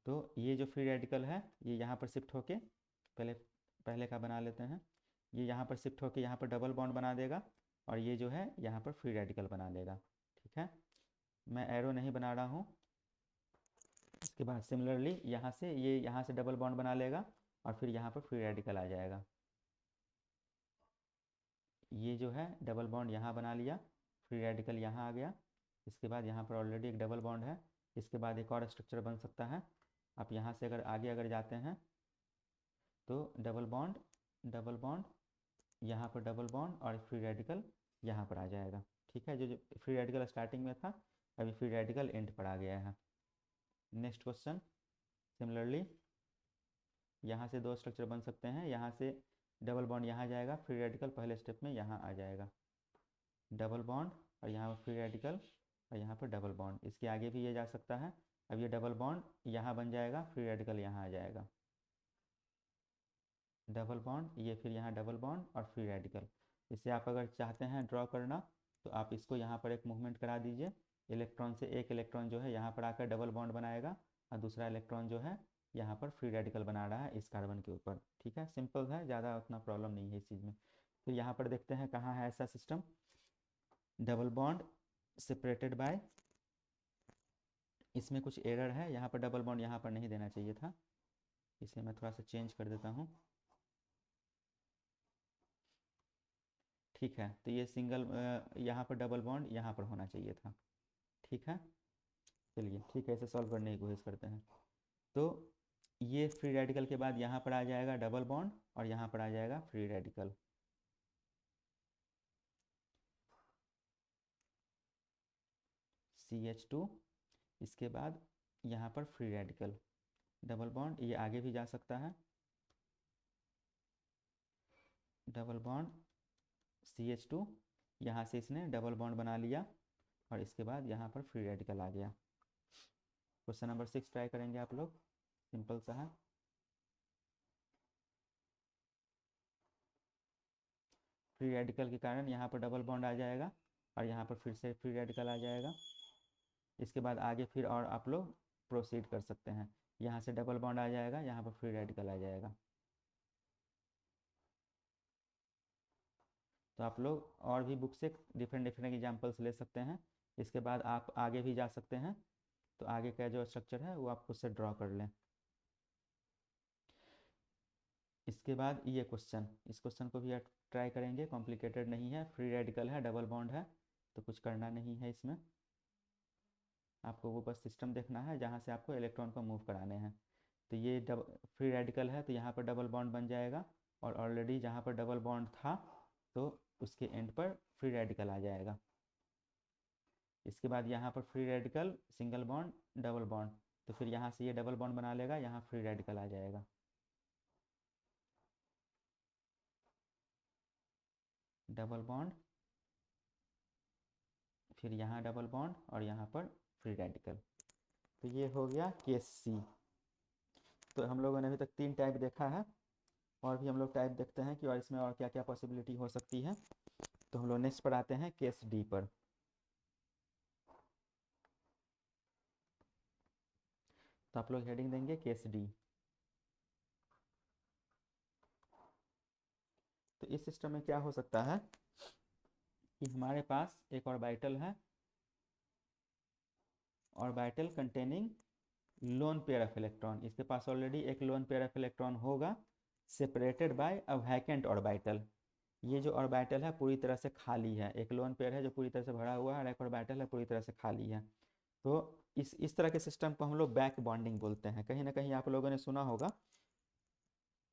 तो ये जो फ्री रेडिकल है ये यहाँ पर शिफ्ट होके पहले पहले का बना लेते हैं, ये यहाँ पर शिफ्ट होके यहाँ पर डबल बॉन्ड बना देगा और ये जो है यहाँ पर फ्री रेडिकल बना लेगा। ठीक है, मैं एरो नहीं बना रहा हूँ। इसके बाद सिमिलरली यहाँ से ये यहाँ से डबल बॉन्ड बना लेगा और फिर यहाँ पर फ्री रेडिकल आ जाएगा। ये जो है डबल बॉन्ड यहाँ बना लिया, फ्री रेडिकल यहाँ आ गया। इसके बाद यहाँ पर ऑलरेडी एक डबल बॉन्ड है, इसके बाद एक और स्ट्रक्चर बन सकता है। आप यहाँ से अगर आगे अगर जाते हैं तो डबल बॉन्ड यहाँ पर डबल बॉन्ड और फ्री रेडिकल यहाँ पर आ जाएगा। ठीक है, जो फ्री रेडिकल स्टार्टिंग में था अभी फ्री रेडिकल एंड पर आ गया है। नेक्स्ट क्वेश्चन, सिमिलरली यहाँ से दो स्ट्रक्चर बन सकते हैं, यहाँ से डबल बॉन्ड यहाँ जाएगा, फ्री रेडिकल पहले स्टेप में यहाँ आ जाएगा, डबल बॉन्ड और यहाँ पर फ्री रेडिकल और यहाँ पर डबल बॉन्ड। इसके आगे भी ये जा सकता है। अब ये डबल बॉन्ड यहाँ बन जाएगा, फ्री रेडिकल यहाँ आ जाएगा, डबल बॉन्ड, ये फिर यहाँ डबल बॉन्ड और फ्री रेडिकल। इसे आप अगर चाहते हैं ड्रॉ करना तो आप इसको यहाँ पर एक मूवमेंट करा दीजिए। इलेक्ट्रॉन से एक इलेक्ट्रॉन जो है यहाँ पर आकर डबल बॉन्ड बनाएगा और दूसरा इलेक्ट्रॉन जो है यहाँ पर फ्री रेडिकल बना रहा है इस कार्बन के ऊपर। ठीक है, सिंपल है, ज़्यादा उतना प्रॉब्लम नहीं है इस चीज़ में। फिर यहाँ पर देखते हैं कहाँ है ऐसा system, double bond separated bye, इसमें कुछ एरर है, यहाँ पर डबल बॉन्ड यहाँ पर नहीं देना चाहिए था, इसे मैं थोड़ा सा चेंज कर देता हूँ। ठीक है, तो ये सिंगल यहाँ पर डबल बॉन्ड यहाँ पर होना चाहिए था। ठीक है, चलिए ठीक है, इसे सॉल्व करने की कोशिश करते हैं। तो ये फ्री रेडिकल के बाद यहाँ पर आ जाएगा डबल बॉन्ड और यहाँ पर आ जाएगा फ्री रेडिकल। CH2, इसके बाद यहाँ पर फ्री रेडिकल, डबल बॉन्ड, ये आगे भी जा सकता है, डबल बॉन्ड CH2, यहाँ से इसने डबल बॉन्ड बना लिया और इसके बाद यहाँ पर फ्री रेडिकल आ गया। क्वेश्चन नंबर 6 ट्राई करेंगे आप लोग, सिंपल सा है। फ्री रेडिकल के कारण यहाँ पर डबल बॉन्ड आ जाएगा और यहाँ पर फिर से फ्री रेडिकल आ जाएगा। इसके बाद आगे फिर और आप लोग प्रोसीड कर सकते हैं, यहाँ से डबल बॉन्ड आ जाएगा, यहाँ पर फ्री रेडिकल आ जाएगा। तो आप लोग और भी बुक से डिफरेंट एग्जाम्पल्स ले सकते हैं। इसके बाद आप आगे भी जा सकते हैं, तो आगे का जो स्ट्रक्चर है वो आप खुद से ड्रॉ कर लें। इसके बाद ये क्वेश्चन, इस क्वेश्चन को भी ट्राई करेंगे, कॉम्प्लिकेटेड नहीं है, फ्री रेडिकल है, डबल बॉन्ड है, तो कुछ करना नहीं है इसमें। आपको वो बस सिस्टम देखना है जहाँ से आपको इलेक्ट्रॉन को मूव कराने हैं। तो ये फ्री रेडिकल है तो यहाँ पर डबल बॉन्ड बन जाएगा और ऑलरेडी जहाँ पर डबल बॉन्ड था तो उसके एंड पर फ्री रेडिकल आ जाएगा। इसके बाद यहाँ पर free radical, single bond, double bond, तो फिर यहाँ से ये डबल बॉन्ड बना लेगा, यहाँ फ्री रेडिकल आ जाएगा। डबल बॉन्ड, फिर यहाँ डबल बॉन्ड और यहाँ पर फ्री रेडिकल। तो ये हो गया केस C। तो हम लोगों ने अभी तक 3 टाइप देखा है, और भी हम लोग टाइप देखते हैं कि और इसमें और क्या क्या पॉसिबिलिटी हो सकती है। तो हम लोग नेक्स्ट पर आते हैं केस D पर। तो आप लोग हेडिंग देंगे केस D। तो इस सिस्टम में क्या हो सकता है कि हमारे पास एक ऑर्बिटल है, orbital containing loan pair of electron, इसके पास ऑलरेडी एक लोन पेयर ऑफ इलेक्ट्रॉन होगा, separated by a vacant orbital. ये जो ऑर्बिटल है पूरी तरह से खाली है, एक लोन पेयर है जो पूरी तरह से भरा हुआ है और एक ऑर्बिटल है पूरी तरह से खाली है। तो इस तरह के सिस्टम को हम लोग बैक बॉन्डिंग बोलते हैं। कहीं ना कहीं आप लोगों ने सुना होगा,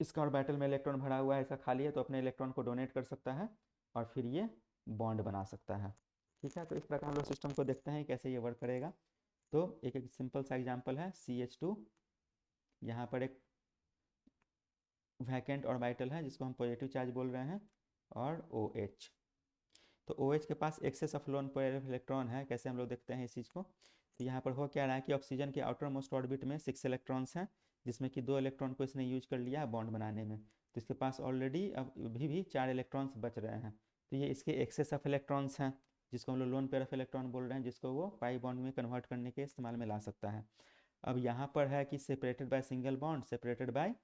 इसका ऑर्बिटल में इलेक्ट्रॉन भरा हुआ है, इसका खाली है, तो अपने इलेक्ट्रॉन को डोनेट कर सकता है और फिर ये बॉन्ड बना सकता है। ठीक है, तो इस तरह का हम लोग सिस्टम को देखते हैं कैसे ये वर्क करेगा। तो एक सिंपल सा एग्जांपल है CH2, यहाँ पर एक वैकेंट ऑर्बिटल है जिसको हम पॉजिटिव चार्ज बोल रहे हैं, और OH। तो OH के पास excess of lone pair of electron है। कैसे हम लोग देखते हैं इस चीज़ को, तो यहाँ पर हो क्या रहा है कि ऑक्सीजन के आउटर मोस्ट ऑर्बिट में 6 इलेक्ट्रॉन्स हैं, जिसमें कि 2 इलेक्ट्रॉन को इसने यूज कर लिया है बॉन्ड बनाने में, तो इसके पास ऑलरेडी अब भी 4 इलेक्ट्रॉन्स बच रहे हैं। तो ये इसके एक्सेस ऑफ इलेक्ट्रॉन्स हैं, जिसको हम लोग लोन पेयर ऑफ इलेक्ट्रॉन बोल रहे हैं, जिसको वो पाई बॉन्ड में कन्वर्ट करने के इस्तेमाल में ला सकता है। अब यहाँ पर है कि separated by single bond, separated bye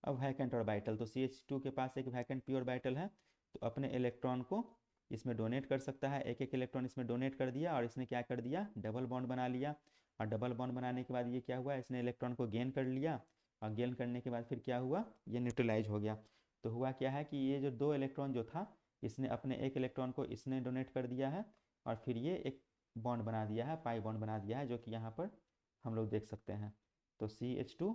अब वैकेंट ऑर्बिटल। तो CH2 के पास एक वैकेंट पी ऑर्बिटल है, तो अपने इलेक्ट्रॉन को इसमें डोनेट कर सकता है, एक एक इलेक्ट्रॉन इसमें डोनेट कर दिया, और इसने क्या कर दिया, डबल बॉन्ड बना लिया। और डबल बॉन्ड बनाने के बाद ये क्या हुआ, इसने इलेक्ट्रॉन को गेन कर लिया, और गेन करने के बाद फिर क्या हुआ, ये न्यूट्रलाइज हो गया। तो हुआ क्या है कि ये जो 2 इलेक्ट्रॉन जो था, इसने अपने एक इलेक्ट्रॉन को इसने डोनेट कर दिया है, और फिर ये एक बॉन्ड बना दिया है, पाई बॉन्ड बना दिया है, जो कि यहाँ पर हम लोग देख सकते हैं। तो CH2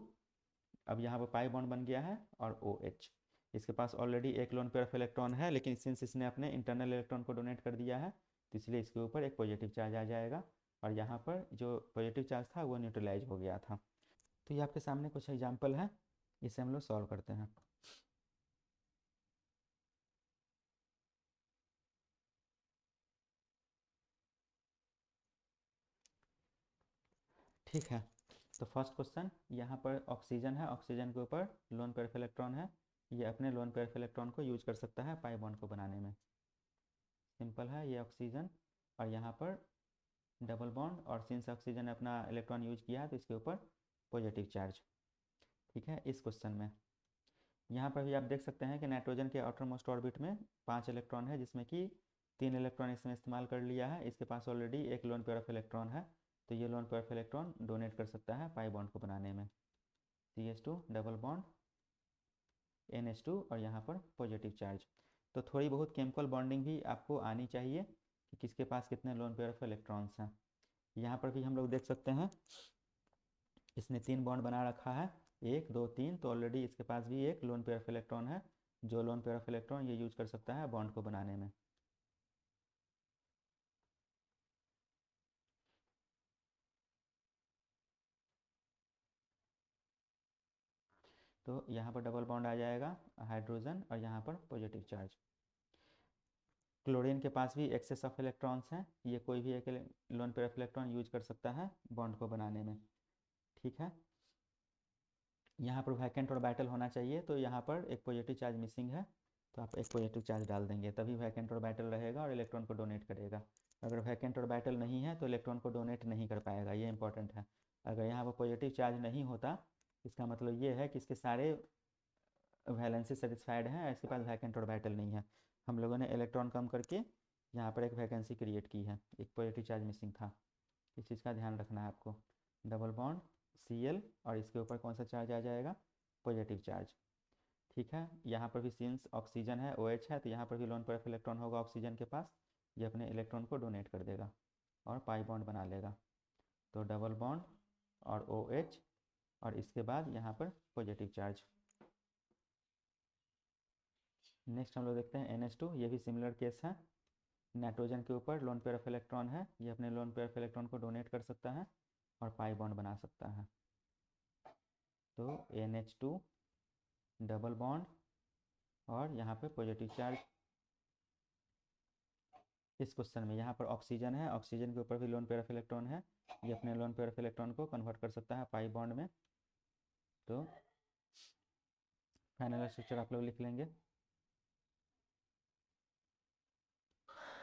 अब यहाँ पर पाई बॉन्ड बन गया है, और OH इसके पास ऑलरेडी एक लोन पेयर ऑफ इलेक्ट्रॉन है, लेकिन सिंस इसने अपने इंटरनल इलेक्ट्रॉन को डोनेट कर दिया है, तो इसलिए इसके ऊपर एक पॉजिटिव चार्ज आ जाएगा, और यहाँ पर जो पॉजिटिव चार्ज था वो न्यूट्रलाइज हो गया था। तो ये आपके सामने कुछ एग्जाम्पल है, इसे हम लोग सॉल्व करते हैं। ठीक है, तो फर्स्ट क्वेश्चन यहाँ पर ऑक्सीजन है, ऑक्सीजन के ऊपर लोन पेयर ऑफ इलेक्ट्रॉन है, ये अपने लोन पेयर ऑफ इलेक्ट्रॉन को यूज कर सकता है पाई बॉन्ड को बनाने में। सिंपल है, ये ऑक्सीजन, और यहाँ पर डबल बॉन्ड, और सिंस ऑक्सीजन ने अपना इलेक्ट्रॉन यूज किया है तो इसके ऊपर पॉजिटिव चार्ज। ठीक है, इस क्वेश्चन में यहाँ पर भी आप देख सकते हैं कि नाइट्रोजन के आउटर मोस्ट ऑर्बिट में 5 इलेक्ट्रॉन है, जिसमें कि 3 इलेक्ट्रॉन इसमें इस्तेमाल कर लिया है, इसके पास ऑलरेडी एक लोन पेयर ऑफ इलेक्ट्रॉन है, तो ये loan pair of electron donate कर सकता है पाई बॉन्ड को बनाने में। CH2 डबल बॉन्ड NH2, और यहाँ पर पॉजिटिव चार्ज। तो थोड़ी बहुत केमिकल बॉन्डिंग भी आपको आनी चाहिए कि किसके पास कितने लोन पेयर ऑफ इलेक्ट्रॉन्स हैं। यहाँ पर भी हम लोग देख सकते हैं, इसने 3 बॉन्ड बना रखा है, 1 2 3, तो ऑलरेडी इसके पास भी एक लोन पेयर ऑफ इलेक्ट्रॉन है, जो लोन पेयर ऑफ इलेक्ट्रॉन ये यूज कर सकता है बॉन्ड को बनाने में। तो यहाँ पर डबल बॉन्ड आ जाएगा हाइड्रोजन, और यहाँ पर पॉजिटिव चार्ज। क्लोरीन के पास भी एक्सेस ऑफ इलेक्ट्रॉन्स हैं, ये कोई भी एक loan pair of electron use कर सकता है बॉन्ड को बनाने में। ठीक है, यहाँ पर वैकेंट ऑर्बिटल होना चाहिए, तो यहाँ पर एक पॉजिटिव चार्ज मिसिंग है, तो आप एक पॉजिटिव चार्ज डाल देंगे, तभी वैकेंट ऑर्बिटल रहेगा और इलेक्ट्रॉन को डोनेट करेगा। अगर वैकेंट ऑर्बिटल नहीं है तो इलेक्ट्रॉन को डोनेट नहीं कर पाएगा, ये इंपॉर्टेंट है। अगर यहाँ पर पॉजिटिव चार्ज नहीं होता, इसका मतलब ये है कि इसके सारे वैलेंसी सेटिस्फाइड हैं, इसके पास वैकेंट ऑर्बिटल नहीं है। हम लोगों ने इलेक्ट्रॉन कम करके यहाँ पर एक वैकेंसी क्रिएट की है, एक पॉजिटिव चार्ज मिसिंग था, इस चीज़ का ध्यान रखना है आपको। डबल बॉन्ड Cl, और इसके ऊपर कौन सा चार्ज आ जाएगा, पॉजिटिव चार्ज। ठीक है, यहाँ पर भी सिंस ऑक्सीजन है, OH है, तो यहाँ पर भी लोन पेयर ऑफ इलेक्ट्रॉन होगा ऑक्सीजन के पास, ये अपने इलेक्ट्रॉन को डोनेट कर देगा और पाई बॉन्ड बना लेगा। तो डबल बॉन्ड और OH, और इसके बाद यहाँ पर पॉजिटिव चार्ज। नेक्स्ट हम लोग देखते हैं NH2, ये भी सिमिलर केस है। नाइट्रोजन के ऊपर लोन पेयर ऑफ इलेक्ट्रॉन है, ये अपने लोन पेयर ऑफ इलेक्ट्रॉन को डोनेट कर सकता है और पाई बॉन्ड बना सकता है। तो NH2 डबल बॉन्ड, और यहाँ पे पॉजिटिव चार्ज। इस क्वेश्चन में यहाँ पर ऑक्सीजन है, ऑक्सीजन के ऊपर भी लोन पेयर ऑफ इलेक्ट्रॉन है, ये अपने लोन पेयर ऑफ इलेक्ट्रॉन को कन्वर्ट कर सकता है पाई बॉन्ड में। तो फाइनल स्ट्रक्चर आप लोग लिख लेंगे,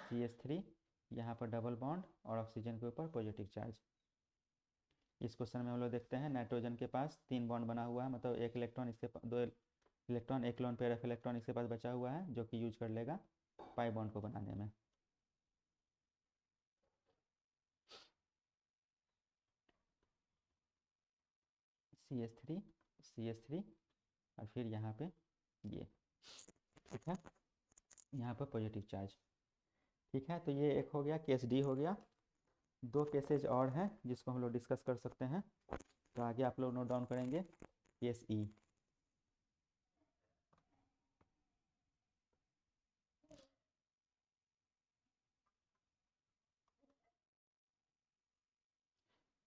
CH3, यहाँ पर डबल बॉन्ड और ऑक्सीजन के ऊपर पॉजिटिव चार्ज। इस क्वेश्चन में हम लोग देखते हैं नाइट्रोजन के पास 3 बॉन्ड बना हुआ है, मतलब एक इलेक्ट्रॉन इसके 2 इलेक्ट्रॉन, एक लोन पेयर ऑफ इलेक्ट्रॉन इसके पास बचा हुआ है, जो कि यूज कर लेगा पाई बॉन्ड को बनाने में। CH3 CH3, और फिर यहाँ पे ये, ठीक है, यहाँ पर पॉजिटिव चार्ज। ठीक है, तो ये एक हो गया, केस डी हो गया। 2 केसेज और हैं जिसको हम लोग डिस्कस कर सकते हैं, तो आगे आप लोग नोट डाउन करेंगे। केस ई,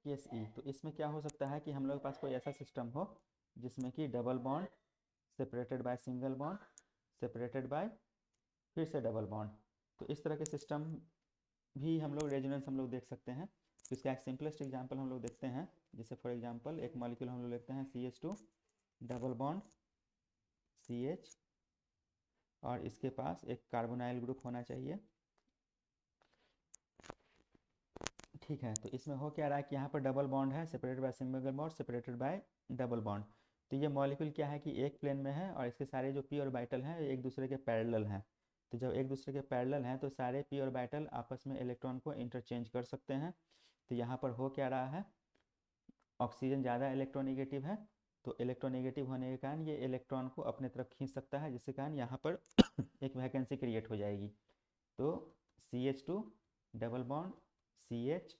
केस ई, तो इसमें क्या हो सकता है कि हम लोग के पास कोई ऐसा सिस्टम हो जिसमें कि double bond separated by single bond separated bye फिर से डबल बॉन्ड, तो इस तरह के सिस्टम भी हम लोग रेजोनेंस हम लोग देख सकते हैं। तो इसका एक सिंपलेस्ट एग्जांपल हम लोग देखते हैं। जैसे फॉर एग्जांपल एक मॉलिक्यूल हम लोग लेते हैं CH2 डबल बॉन्ड CH, और इसके पास एक कार्बोनाइल ग्रुप होना चाहिए। ठीक है, तो इसमें हो क्या रहा है कि यहाँ पर डबल बॉन्ड है, separated by single bond, separated bye double bond. तो ये मॉलिक्यूल क्या है कि एक प्लेन में है और इसके सारे जो पी ऑर्बिटल हैं एक दूसरे के पैरेलल हैं। तो जब एक दूसरे के पैरेलल हैं तो सारे पी ऑर्बिटल आपस में इलेक्ट्रॉन को इंटरचेंज कर सकते हैं। तो यहाँ पर हो क्या रहा है, ऑक्सीजन ज़्यादा इलेक्ट्रोनेगेटिव है, तो इलेक्ट्रोनेगेटिव होने के कारण ये इलेक्ट्रॉन को अपने तरफ खींच सकता है, जिसके कारण यहाँ पर एक वैकेंसी क्रिएट हो जाएगी। तो CH2 double bond CH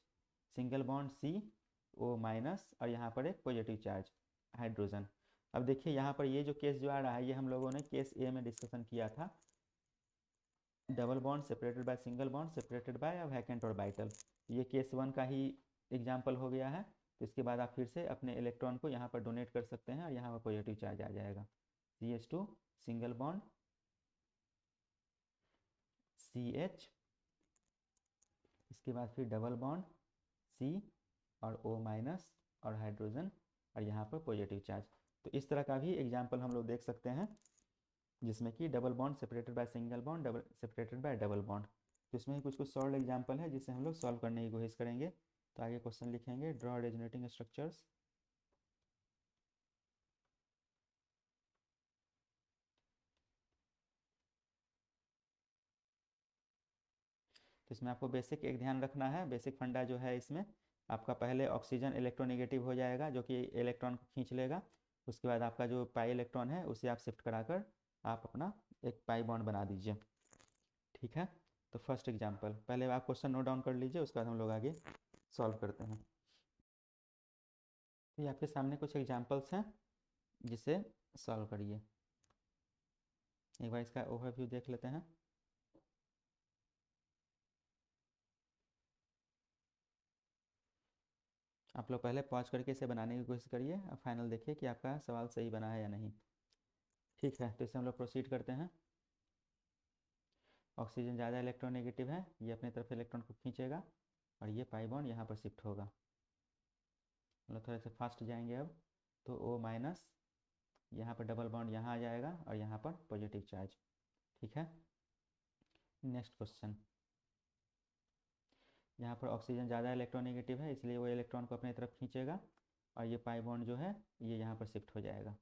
single bond CO minus, और यहाँ पर एक पॉजिटिव चार्ज हाइड्रोजन। अब देखिए यहाँ पर ये जो केस जो आ रहा है ये हम लोगों ने केस ए में डिस्कशन किया था, double bond separated by single bond separated bye vacant orbital. ये केस 1 का ही एग्जाम्पल हो गया है। तो इसके बाद आप फिर से अपने इलेक्ट्रॉन को यहाँ पर डोनेट कर सकते हैं और यहाँ पर पॉजिटिव चार्ज आ जाएगा। CH2 सिंगल बॉन्ड CH, इसके बाद फिर डबल बॉन्ड C और O माइनस और हाइड्रोजन, और यहाँ पर पॉजिटिव चार्ज। तो इस तरह का भी एग्जाम्पल हम लोग देख सकते हैं, जिसमें कि double bond separated by single bond, double separated by double bond. तो इसमें ही कुछ कुछ सॉल्व एग्जाम्पल है जिसे हम लोग सॉल्व करने की कोशिश करेंगे। तो आगे क्वेश्चन लिखेंगे, ड्रॉ रेजोनेटिंग स्ट्रक्चर्स। तो इसमें आपको बेसिक एक ध्यान रखना है, बेसिक फंडा जो है इसमें आपका पहले ऑक्सीजन इलेक्ट्रोनेगेटिव हो जाएगा जो कि इलेक्ट्रॉन को खींच लेगा। उसके बाद आपका जो पाई इलेक्ट्रॉन है उसे आप शिफ्ट कराकर आप अपना एक पाई बॉन्ड बना दीजिए। ठीक है, तो फर्स्ट एग्जांपल पहले आप क्वेश्चन नोट डाउन कर लीजिए, उसके बाद हम लोग आगे सॉल्व करते हैं। तो ये आपके सामने कुछ एग्जांपल्स हैं जिसे सॉल्व करिए। एक बार इसका ओवरव्यू देख लेते हैं। आप लोग पहले पॉज करके इसे बनाने की कोशिश करिए और फाइनल देखिए कि आपका सवाल सही बना है या नहीं। ठीक है, तो इसे हम लोग प्रोसीड करते हैं। ऑक्सीजन ज़्यादा इलेक्ट्रोनेगेटिव है, ये अपने तरफ इलेक्ट्रॉन को खींचेगा और ये पाई बॉन्ड यहाँ पर शिफ्ट होगा। हम लोग थोड़े से फास्ट जाएंगे अब। तो O माइनस, यहाँ पर डबल बॉन्ड यहाँ आ जाएगा और यहाँ पर पॉजिटिव चार्ज। ठीक है, नेक्स्ट क्वेश्चन। यहाँ पर ऑक्सीजन ज़्यादा इलेक्ट्रोनेगेटिव है, इसलिए वो इलेक्ट्रॉन को अपनी तरफ खींचेगा और ये पाई बॉन्ड जो है ये यहाँ पर शिफ्ट हो जाएगा।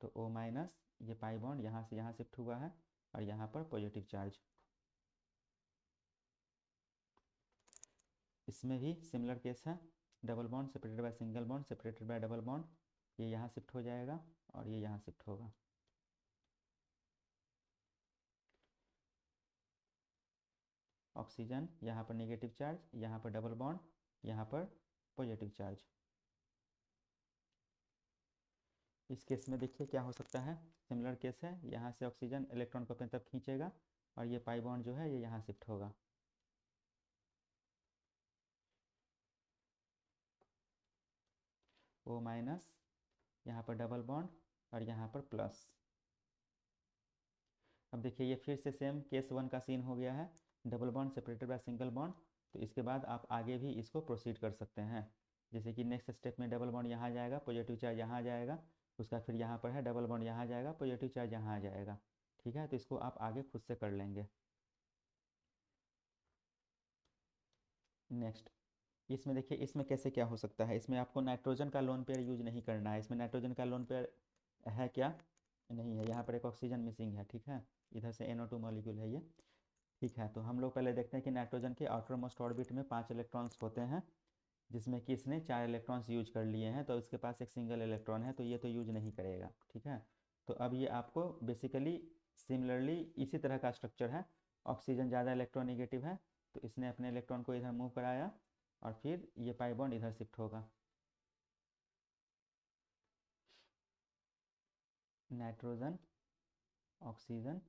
तो O माइनस, ये पाई बॉन्ड यहाँ से यहाँ शिफ्ट हुआ है और यहाँ पर पॉजिटिव चार्ज। इसमें भी सिमिलर केस है, double bond separated by single bond separated bye double bond, ये यहाँ शिफ्ट हो जाएगा और ये यहाँ शिफ्ट होगा। ऑक्सीजन यहाँ पर नेगेटिव चार्ज, यहाँ पर डबल बॉन्ड, यहाँ पर पॉजिटिव चार्ज। इस केस में देखिए क्या हो सकता है, सिमिलर केस है, यहाँ से ऑक्सीजन इलेक्ट्रॉन को अपनी तरफ खींचेगा और ये पाई बॉन्ड जो है ये यहाँ शिफ्ट होगा। O माइनस, यहाँ पर डबल बॉन्ड और यहाँ पर प्लस। अब देखिए ये फिर से सेम केस 1 का सीन हो गया है, double bond separated by single bond. तो इसके बाद आप आगे भी इसको प्रोसीड कर सकते हैं। जैसे कि नेक्स्ट स्टेप में डबल बॉन्ड यहाँ जाएगा, पॉजिटिव चार्ज यहाँ जाएगा, उसका फिर यहाँ पर है डबल बॉन्ड यहाँ जाएगा, पॉजिटिव चार्ज यहाँ आ जाएगा। ठीक है, तो इसको आप आगे खुद से कर लेंगे। नेक्स्ट, इसमें देखिए इसमें कैसे क्या हो सकता है, इसमें आपको नाइट्रोजन का लोन पेयर यूज नहीं करना है। इसमें नाइट्रोजन का लोन पेयर है क्या, नहीं है, यहाँ पर एक ऑक्सीजन मिसिंग है। ठीक है, इधर से NO2 मॉलिक्यूल है ये। ठीक है, तो हम लोग पहले देखते हैं कि नाइट्रोजन के आउटर मोस्ट ऑर्बिट में 5 इलेक्ट्रॉन्स होते हैं, जिसमें कि इसने 4 इलेक्ट्रॉन्स यूज कर लिए हैं, तो इसके पास एक सिंगल इलेक्ट्रॉन है, तो ये तो यूज नहीं करेगा। ठीक है, तो अब ये आपको बेसिकली सिमिलरली इसी तरह का स्ट्रक्चर है। ऑक्सीजन ज़्यादा इलेक्ट्रोनेगेटिव है, तो इसने अपने इलेक्ट्रॉन को इधर मूव कराया और फिर ये पाई बॉन्ड इधर शिफ्ट होगा। नाइट्रोजन, ऑक्सीजन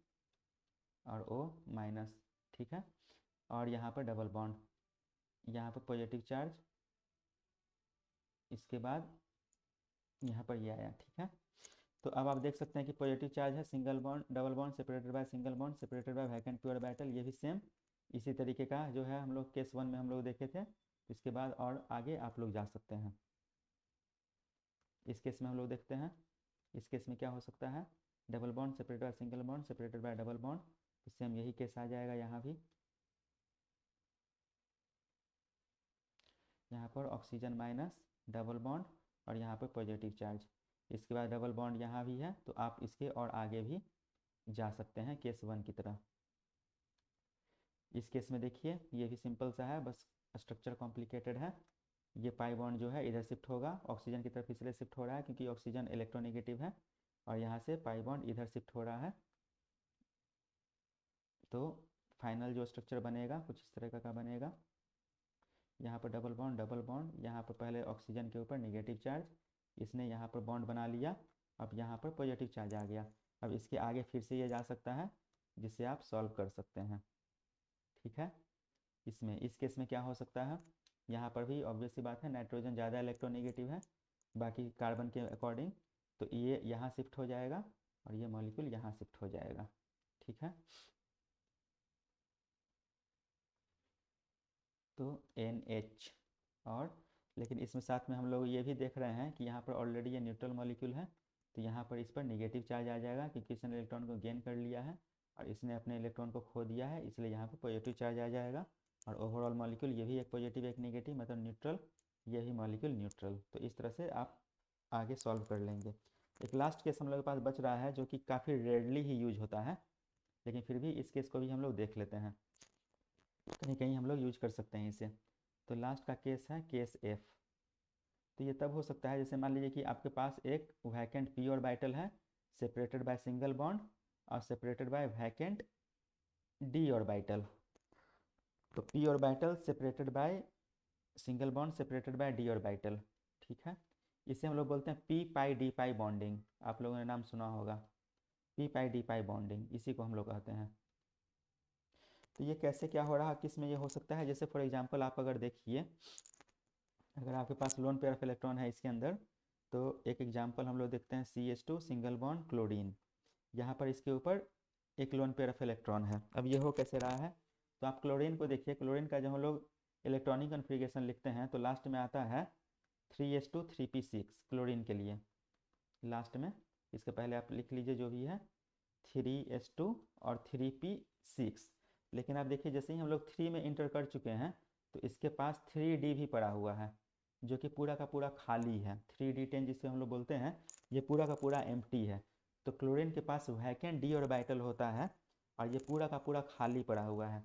और O माइनस। ठीक है, और यहाँ पर डबल बॉन्ड, यहाँ पर पॉजिटिव चार्ज, इसके बाद यहाँ पर ये आया। ठीक है, तो अब आप देख सकते हैं कि पॉजिटिव चार्ज है, single bond double bond separated by single bond separated bye vacant P orbital, ये भी सेम इसी तरीके का जो है हम लोग केस 1 में हम लोग देखे थे, इसके बाद और आगे आप लोग जा सकते हैं। इस केस में हम लोग देखते हैं, इस केस में क्या हो सकता है, double bond separated by single bond separated bye double bond, इससे हम यही केस आ जाएगा यहाँ भी। यहाँ पर ऑक्सीजन माइनस डबल बॉन्ड और यहाँ पर पॉजिटिव चार्ज, इसके बाद डबल बॉन्ड यहाँ भी है, तो आप इसके और आगे भी जा सकते हैं केस 1 की तरह। इस केस में देखिए ये भी सिंपल सा है, बस स्ट्रक्चर कॉम्प्लिकेटेड है। ये पाई बॉन्ड जो है इधर शिफ्ट होगा, ऑक्सीजन की तरफ इसलिए शिफ्ट हो रहा है क्योंकि ऑक्सीजन इलेक्ट्रोनेगेटिव है, और यहाँ से पाई बॉन्ड इधर शिफ्ट हो रहा है। तो फाइनल जो स्ट्रक्चर बनेगा कुछ इस तरह का बनेगा। यहाँ पर डबल बॉन्ड, यहाँ पर पहले ऑक्सीजन के ऊपर नेगेटिव चार्ज, इसने यहाँ पर बॉन्ड बना लिया, अब यहाँ पर पॉजिटिव चार्ज आ गया। अब इसके आगे फिर से ये जा सकता है, जिससे आप सॉल्व कर सकते हैं। ठीक है, इसमें इस केस में क्या हो सकता है, यहाँ पर भी ऑब्वियस सी बात है, नाइट्रोजन ज़्यादा इलेक्ट्रोनेगेटिव है बाकी कार्बन के अकॉर्डिंग, तो ये यहाँ शिफ्ट हो जाएगा और ये मॉलिक्यूल यहाँ शिफ्ट हो जाएगा। ठीक है, तो NH, और लेकिन इसमें साथ में हम लोग ये भी देख रहे हैं कि यहाँ पर ऑलरेडी ये न्यूट्रल मॉलिक्यूल है, तो यहाँ पर इस पर नेगेटिव चार्ज आ जाएगा क्योंकि इसने इलेक्ट्रॉन को गेन कर लिया है और इसने अपने इलेक्ट्रॉन को खो दिया है, इसलिए यहाँ पर पॉजिटिव चार्ज आ जाएगा। और ओवरऑल मॉलिक्यूल ये भी एक पॉजिटिव एक नेगेटिव, मतलब न्यूट्रल, ये भी मॉलिक्यूल न्यूट्रल। तो इस तरह से आप आगे सॉल्व कर लेंगे। एक लास्ट केस हम लोग के पास बच रहा है जो कि काफ़ी रेयरली ही यूज होता है, लेकिन फिर भी इस केस को भी हम लोग देख लेते हैं, कहीं कहीं हम लोग यूज कर सकते हैं इसे। तो लास्ट का केस है केस F। तो ये तब हो सकता है जैसे मान लीजिए कि आपके पास एक वैकेंट p ऑर्बिटल है सेपरेटेड बाय सिंगल बॉन्ड और separated bye vacant d orbital. तो p orbital separated by single bond separated bye d orbital. ठीक है, इसे हम लोग बोलते हैं p पाई d पाई बॉन्डिंग, आप लोगों ने नाम सुना होगा, p पाई d पाई बॉन्डिंग, इसी को हम लोग कहते हैं। तो ये कैसे क्या हो रहा है, किस में ये हो सकता है, जैसे फॉर एग्जांपल आप अगर देखिए, अगर आपके पास लोन पेयर ऑफ इलेक्ट्रॉन है इसके अंदर, तो एक एग्जांपल हम लोग देखते हैं CH2 सिंगल बॉन्ड क्लोरीन, यहाँ पर इसके ऊपर एक लोन पेयर ऑफ इलेक्ट्रॉन है। अब ये हो कैसे रहा है, तो आप क्लोरीन को देखिए, क्लोरीन का जब हम लोग इलेक्ट्रॉनिक कन्फिग्रेशन लिखते हैं तो लास्ट में आता है 3s2 3p6 क्लोरीन के लिए, लास्ट में इसके पहले आप लिख लीजिए जो भी है 3s2 और 3p6। लेकिन आप देखिए जैसे ही हम लोग 3 में इंटर कर चुके हैं तो इसके पास 3d भी पड़ा हुआ है जो कि पूरा का पूरा खाली है, 3d10 जिसे हम लोग बोलते हैं, ये पूरा का पूरा एम्प्टी है। तो क्लोरीन के पास वैकेंट d ऑर्बिटल होता है और ये पूरा का पूरा खाली पड़ा हुआ है।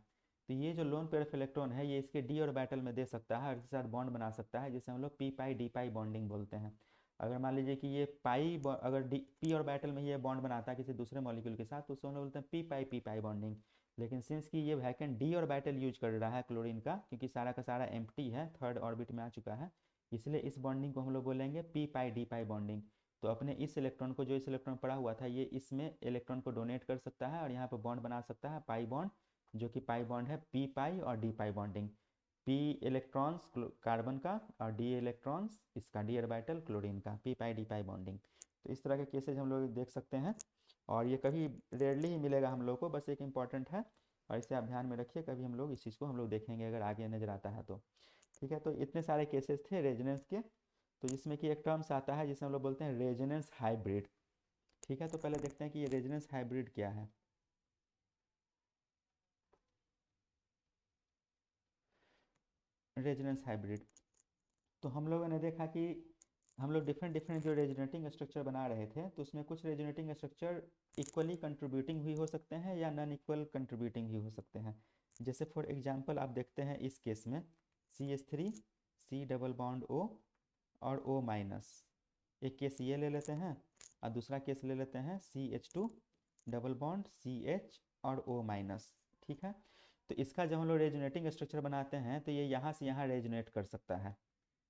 तो ये जो लोन पेयर ऑफ इलेक्ट्रॉन है ये इसके d ऑर्बिटल में दे सकता है और इसके साथ बॉन्ड बना सकता है, जिसे हम लोग p पाई d पाई बॉन्डिंग बोलते हैं। अगर मान लीजिए कि ये अगर p ऑर्बिटल में ये बॉन्ड बनाता है किसी दूसरे मॉलिक्यूल के साथ तो उसको हम लोग बोलते हैं p पाई बॉन्डिंग। लेकिन सिंस कि ये वैकेंट d ऑर्बिटल यूज कर रहा है क्लोरीन का, क्योंकि सारा का सारा एम्प्टी है, थर्ड ऑर्बिट में आ चुका है, इसलिए इस बॉन्डिंग को हम लोग बोलेंगे p पाई d पाई बॉन्डिंग। तो अपने इस इलेक्ट्रॉन को, जो इस इलेक्ट्रॉन पड़ा हुआ था, ये इसमें इलेक्ट्रॉन को डोनेट कर सकता है और यहाँ पर बॉन्ड बना सकता है पाई बॉन्ड, जो कि पाई बॉन्ड है p पाई और d pi bonding, p electrons carbon का और d इलेक्ट्रॉन्स इसका d ऑर्बिटल क्लोरीन का, p पाई d पाई बॉन्डिंग। तो इस तरह के केसेज हम लोग देख सकते हैं और ये कभी रेयरली ही मिलेगा हम लोग को, बस एक इम्पॉर्टेंट है और इसे आप ध्यान में रखिए, कभी हम लोग इस चीज़ को हम लोग देखेंगे अगर आगे नज़र आता है तो। ठीक है, तो इतने सारे केसेस थे रेजोनेंस के। तो जिसमें कि एक टर्म्स आता है जिसे हम लोग बोलते हैं रेजोनेंस हाइब्रिड। ठीक है, तो पहले देखते हैं कि ये रेजोनेंस हाइब्रिड क्या है। रेजोनेंस हाइब्रिड, तो हम लोगों ने देखा कि हम लोग डिफरेंट डिफरेंट जो रेजोनेटिंग स्ट्रक्चर बना रहे थे, तो उसमें कुछ रेजोनेटिंग स्ट्रक्चर इक्वली कंट्रीब्यूटिंग भी हो सकते हैं या नॉन इक्वल कंट्रीब्यूटिंग भी हो सकते हैं। जैसे फॉर एग्जांपल आप देखते हैं इस केस में CH3 C double bond O और O माइनस, एक केस ये ले लेते हैं और दूसरा केस ले लेते हैं CH2 डबल बॉन्ड CH और O माइनस। ठीक है, तो इसका जब हम लोग रेजोनेटिंग स्ट्रक्चर बनाते हैं तो ये यहाँ से यहाँ रेजोनेट कर सकता है।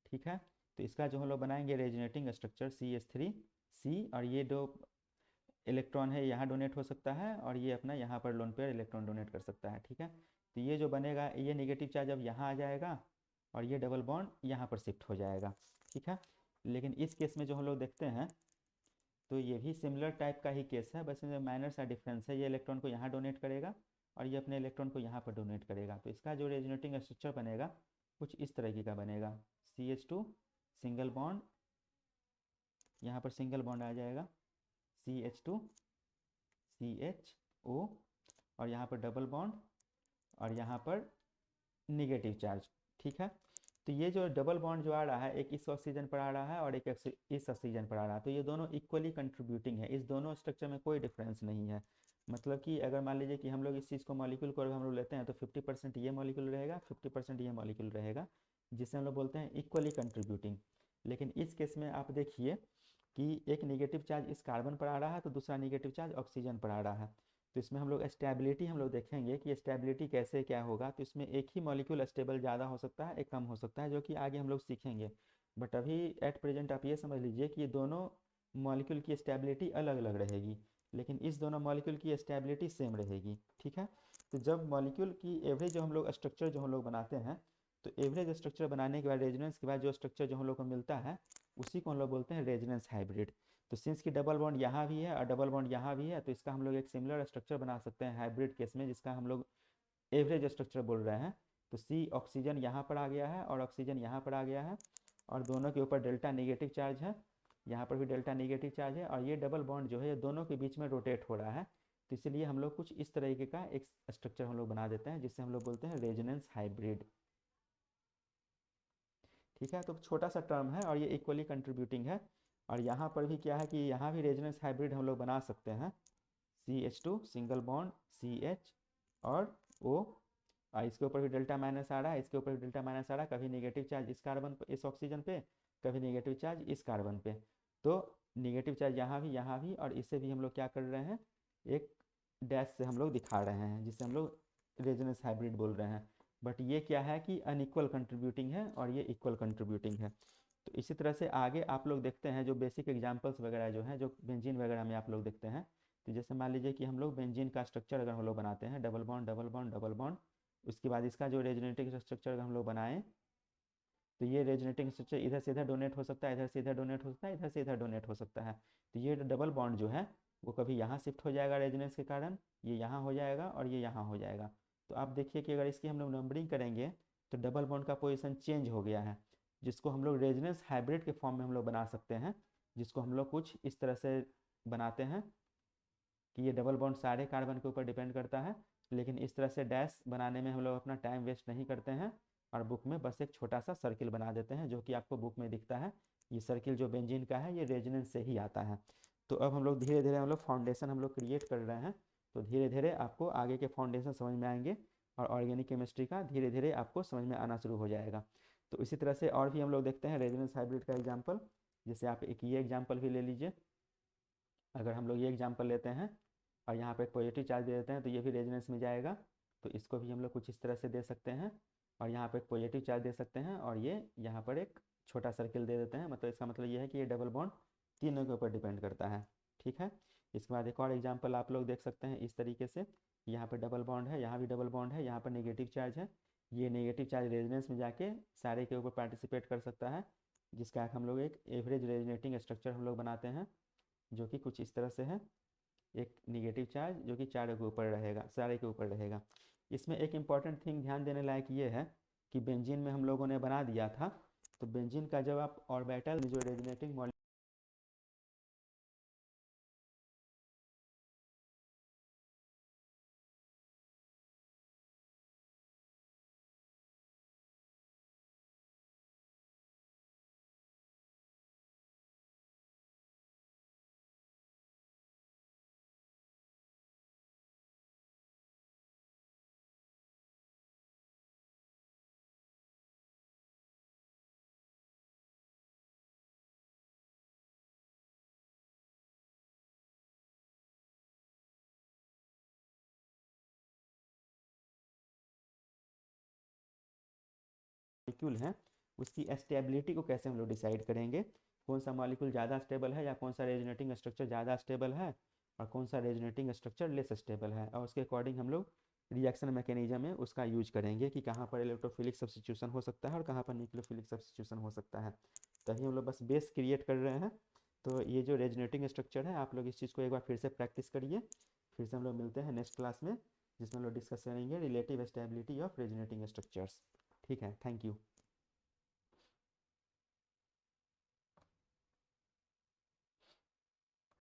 ठीक है, तो इसका जो हम लोग बनाएंगे रेजोनेटिंग स्ट्रक्चर CH3 C, और ये दो इलेक्ट्रॉन है यहाँ डोनेट हो सकता है और ये अपना यहाँ पर लोन पेयर इलेक्ट्रॉन डोनेट कर सकता है। ठीक है, तो ये जो बनेगा ये नेगेटिव चार्ज अब यहाँ आ जाएगा और ये डबल बॉन्ड यहाँ पर शिफ्ट हो जाएगा। ठीक है, लेकिन इस केस में जो हम लोग देखते हैं तो ये भी सिमिलर टाइप का ही केस है, बस इसमें माइनर सा डिफरेंस है, ये इलेक्ट्रॉन को यहाँ डोनेट करेगा और ये अपने इलेक्ट्रॉन को यहाँ पर डोनेट करेगा। तो इसका जो रेजोनेटिंग स्ट्रक्चर बनेगा कुछ इस तरीके का बनेगा, CH2 सिंगल बॉन्ड, यहाँ पर सिंगल बॉन्ड आ जाएगा, CH2 CHO, और यहाँ पर डबल बॉन्ड, और यहाँ पर निगेटिव चार्ज। ठीक है, तो ये जो डबल बॉन्ड जो आ रहा है, एक इस ऑक्सीजन पर आ रहा है और एक इस ऑक्सीजन पर आ रहा है, तो ये दोनों इक्वली कंट्रीब्यूटिंग है, इस दोनों स्ट्रक्चर में कोई डिफरेंस नहीं है। मतलब कि अगर मान लीजिए कि हम लोग इस चीज़ को मॉलिक्यूल को हम लोग लेते हैं तो 50% ये मॉलिक्यूल रहेगा, 50% ये मॉलिक्यूल रहेगा, जिसे हम लोग बोलते हैं इक्वली कंट्रीब्यूटिंग। लेकिन इस केस में आप देखिए कि एक निगेटिव चार्ज इस कार्बन पर आ रहा है तो दूसरा निगेटिव चार्ज ऑक्सीजन पर आ रहा है। तो इसमें हम लोग स्टेबिलिटी हम लोग देखेंगे कि स्टेबिलिटी कैसे क्या होगा। तो इसमें एक ही मॉलिक्यूल स्टेबल ज़्यादा हो सकता है, एक कम हो सकता है, जो कि आगे हम लोग सीखेंगे। बट अभी एट प्रेजेंट आप ये समझ लीजिए कि ये दोनों मॉलिक्यूल की स्टेबिलिटी अलग अलग रहेगी, लेकिन इस दोनों मॉलिक्यूल की स्टेबिलिटी सेम रहेगी। ठीक है, तो जब मॉलिक्यूल की एवरेज जो हम लोग स्ट्रक्चर जो हम लोग बनाते हैं, तो एवरेज स्ट्रक्चर बनाने के बाद रेजोनेंस के बाद जो स्ट्रक्चर जो हम लोग को मिलता है उसी को हम लोग बोलते हैं रेजोनेंस हाइब्रिड। तो सिंस की डबल बॉन्ड यहाँ भी है और डबल बॉन्ड यहाँ भी है, तो इसका हम लोग एक सिमिलर स्ट्रक्चर बना सकते हैं हाइब्रिड केस में, जिसका हम लोग एवरेज स्ट्रक्चर बोल रहे हैं। तो C ऑक्सीजन यहाँ पर आ गया है और ऑक्सीजन यहाँ पर आ गया है, और दोनों के ऊपर डेल्टा नेगेटिव चार्ज है, यहाँ पर भी डेल्टा नेगेटिव चार्ज है, और ये डबल बॉन्ड जो है ये दोनों के बीच में रोटेट हो रहा है। तो इसलिए हम लोग कुछ इस तरीके का एक स्ट्रक्चर हम लोग बना देते हैं, जिससे हम लोग बोलते हैं रेजोनेंस हाइब्रिड। ठीक है, तो छोटा सा टर्म है और ये इक्वली कंट्रीब्यूटिंग है। और यहाँ पर भी क्या है कि यहाँ भी रेजोनेंस हाइब्रिड हम लोग बना सकते हैं, CH2 सिंगल बॉन्ड CH और O, और इसके ऊपर भी डेल्टा माइनस आ रहा है, इसके ऊपर भी डेल्टा माइनस आ रहा है, कभी नेगेटिव चार्ज इस कार्बन पर इस ऑक्सीजन पे, कभी नेगेटिव चार्ज इस कार्बन पे। तो नेगेटिव चार्ज यहाँ भी, और इसे भी हम लोग क्या कर रहे हैं, एक डैश से हम लोग दिखा रहे हैं, जिसे हम लोग रेजोनेंस हाइब्रिड बोल रहे हैं। बट ये क्या है कि अनइक्वल कंट्रीब्यूटिंग है और ये इक्वल कंट्रीब्यूटिंग है। तो इसी तरह से आगे आप लोग देखते हैं जो बेसिक एग्जांपल्स वगैरह जो हैं, जो बेंजीन वगैरह में आप लोग देखते हैं। तो जैसे मान लीजिए कि हम लोग बेंजीन का स्ट्रक्चर अगर हम लोग बनाते हैं, double bond double bond double bond, उसके बाद इसका जो रेजोनेटिंग स्ट्रक्चर अगर हम लोग बनाएं, तो ये रेजोनेटिंग स्ट्रक्चर इधर से इधर डोनेट हो सकता है, इधर से इधर डोनेट हो सकता है, इधर से इधर डोनेट हो सकता है। तो ये डबल बॉन्ड जो है वो कभी यहाँ शिफ्ट हो जाएगा रेजोनेंस के कारण, ये यहाँ हो जाएगा और ये यहाँ हो जाएगा। तो आप देखिए कि अगर इसकी हम लोग नंबरिंग करेंगे तो डबल बॉन्ड का पोजीशन चेंज हो गया है, जिसको हम लोग रेजोनेंस हाइब्रिड के फॉर्म में हम लोग बना सकते हैं, जिसको हम लोग कुछ इस तरह से बनाते हैं कि ये डबल बॉन्ड सारे कार्बन के ऊपर डिपेंड करता है। लेकिन इस तरह से डैश बनाने में हम लोग अपना टाइम वेस्ट नहीं करते हैं, और बुक में बस एक छोटा सा सर्किल बना देते हैं, जो कि आपको बुक में दिखता है। ये सर्किल जो बेंजीन का है ये रेजोनेंस से ही आता है। तो अब हम लोग धीरे धीरे हम लोग फाउंडेशन हम लोग क्रिएट कर रहे हैं, तो धीरे धीरे आपको आगे के फाउंडेशन समझ में आएंगे, और ऑर्गेनिक केमिस्ट्री का धीरे धीरे आपको समझ में आना शुरू हो जाएगा। तो इसी तरह से और भी हम लोग देखते हैं रेजोनेंस हाइब्रिड का एग्जाम्पल। जैसे आप एक ये एग्जाम्पल भी ले लीजिए। अगर हम लोग ये एग्जाम्पल लेते हैं और यहाँ पर एक पॉजिटिव चार्ज दे देते हैं, तो ये भी रेजोनेंस में जाएगा। तो इसको भी हम लोग कुछ इस तरह से दे सकते हैं, और यहाँ पर एक पॉजिटिव चार्ज दे सकते हैं, और ये यहाँ पर एक छोटा सर्किल दे देते हैं। मतलब इसका मतलब ये है कि ये डबल बॉन्ड तीनों के ऊपर डिपेंड करता है। ठीक है, इसके बाद एक और एग्जाम्पल आप लोग देख सकते हैं इस तरीके से। यहाँ पर डबल बॉन्ड है, यहाँ भी डबल बॉन्ड है, यहाँ पर नेगेटिव चार्ज है, ये नेगेटिव चार्ज रेजोनेंस में जाके सारे के ऊपर पार्टिसिपेट कर सकता है, जिसका हम लोग एक एवरेज रेजोनेटिंग स्ट्रक्चर हम लोग बनाते हैं, जो कि कुछ इस तरह से है। एक निगेटिव चार्ज जो कि चारों के ऊपर रहेगा, सारे के ऊपर रहेगा। इसमें एक इम्पॉर्टेंट थिंग ध्यान देने लायक ये है कि बेंजीन में हम लोगों ने बना दिया था, तो बेंजीन का जब आप ऑर्बिटल जो रेजोनेटिंग मॉलिक्यूल हैं उसकी स्टेबिलिटी को कैसे हम लोग डिसाइड करेंगे, कौन सा मॉलिक्यूल ज़्यादा स्टेबल है या कौन सा रेजोनेटिंग स्ट्रक्चर ज़्यादा स्टेबल है और कौन सा रेजोनेटिंग स्ट्रक्चर लेस स्टेबल है, और उसके अकॉर्डिंग हम लोग रिएक्शन मैकेनिज्म में उसका यूज करेंगे कि कहाँ पर इलेक्ट्रोफिलिक सब्स्टिट्यूशन हो सकता है और कहाँ पर न्यूक्लियोफिलिक सब्स्टिट्यूशन हो सकता है। तभी हम लोग बस बेस क्रिएट कर रहे हैं। तो ये जो रेजोनेटिंग स्ट्रक्चर है आप लोग इस चीज़ को एक बार फिर से प्रैक्टिस करिए। फिर से हम लोग मिलते हैं नेक्स्ट क्लास में। जिसमें हम लोग डिस्कस करेंगे relative stability of resonating structures. ठीक है, थैंक यू।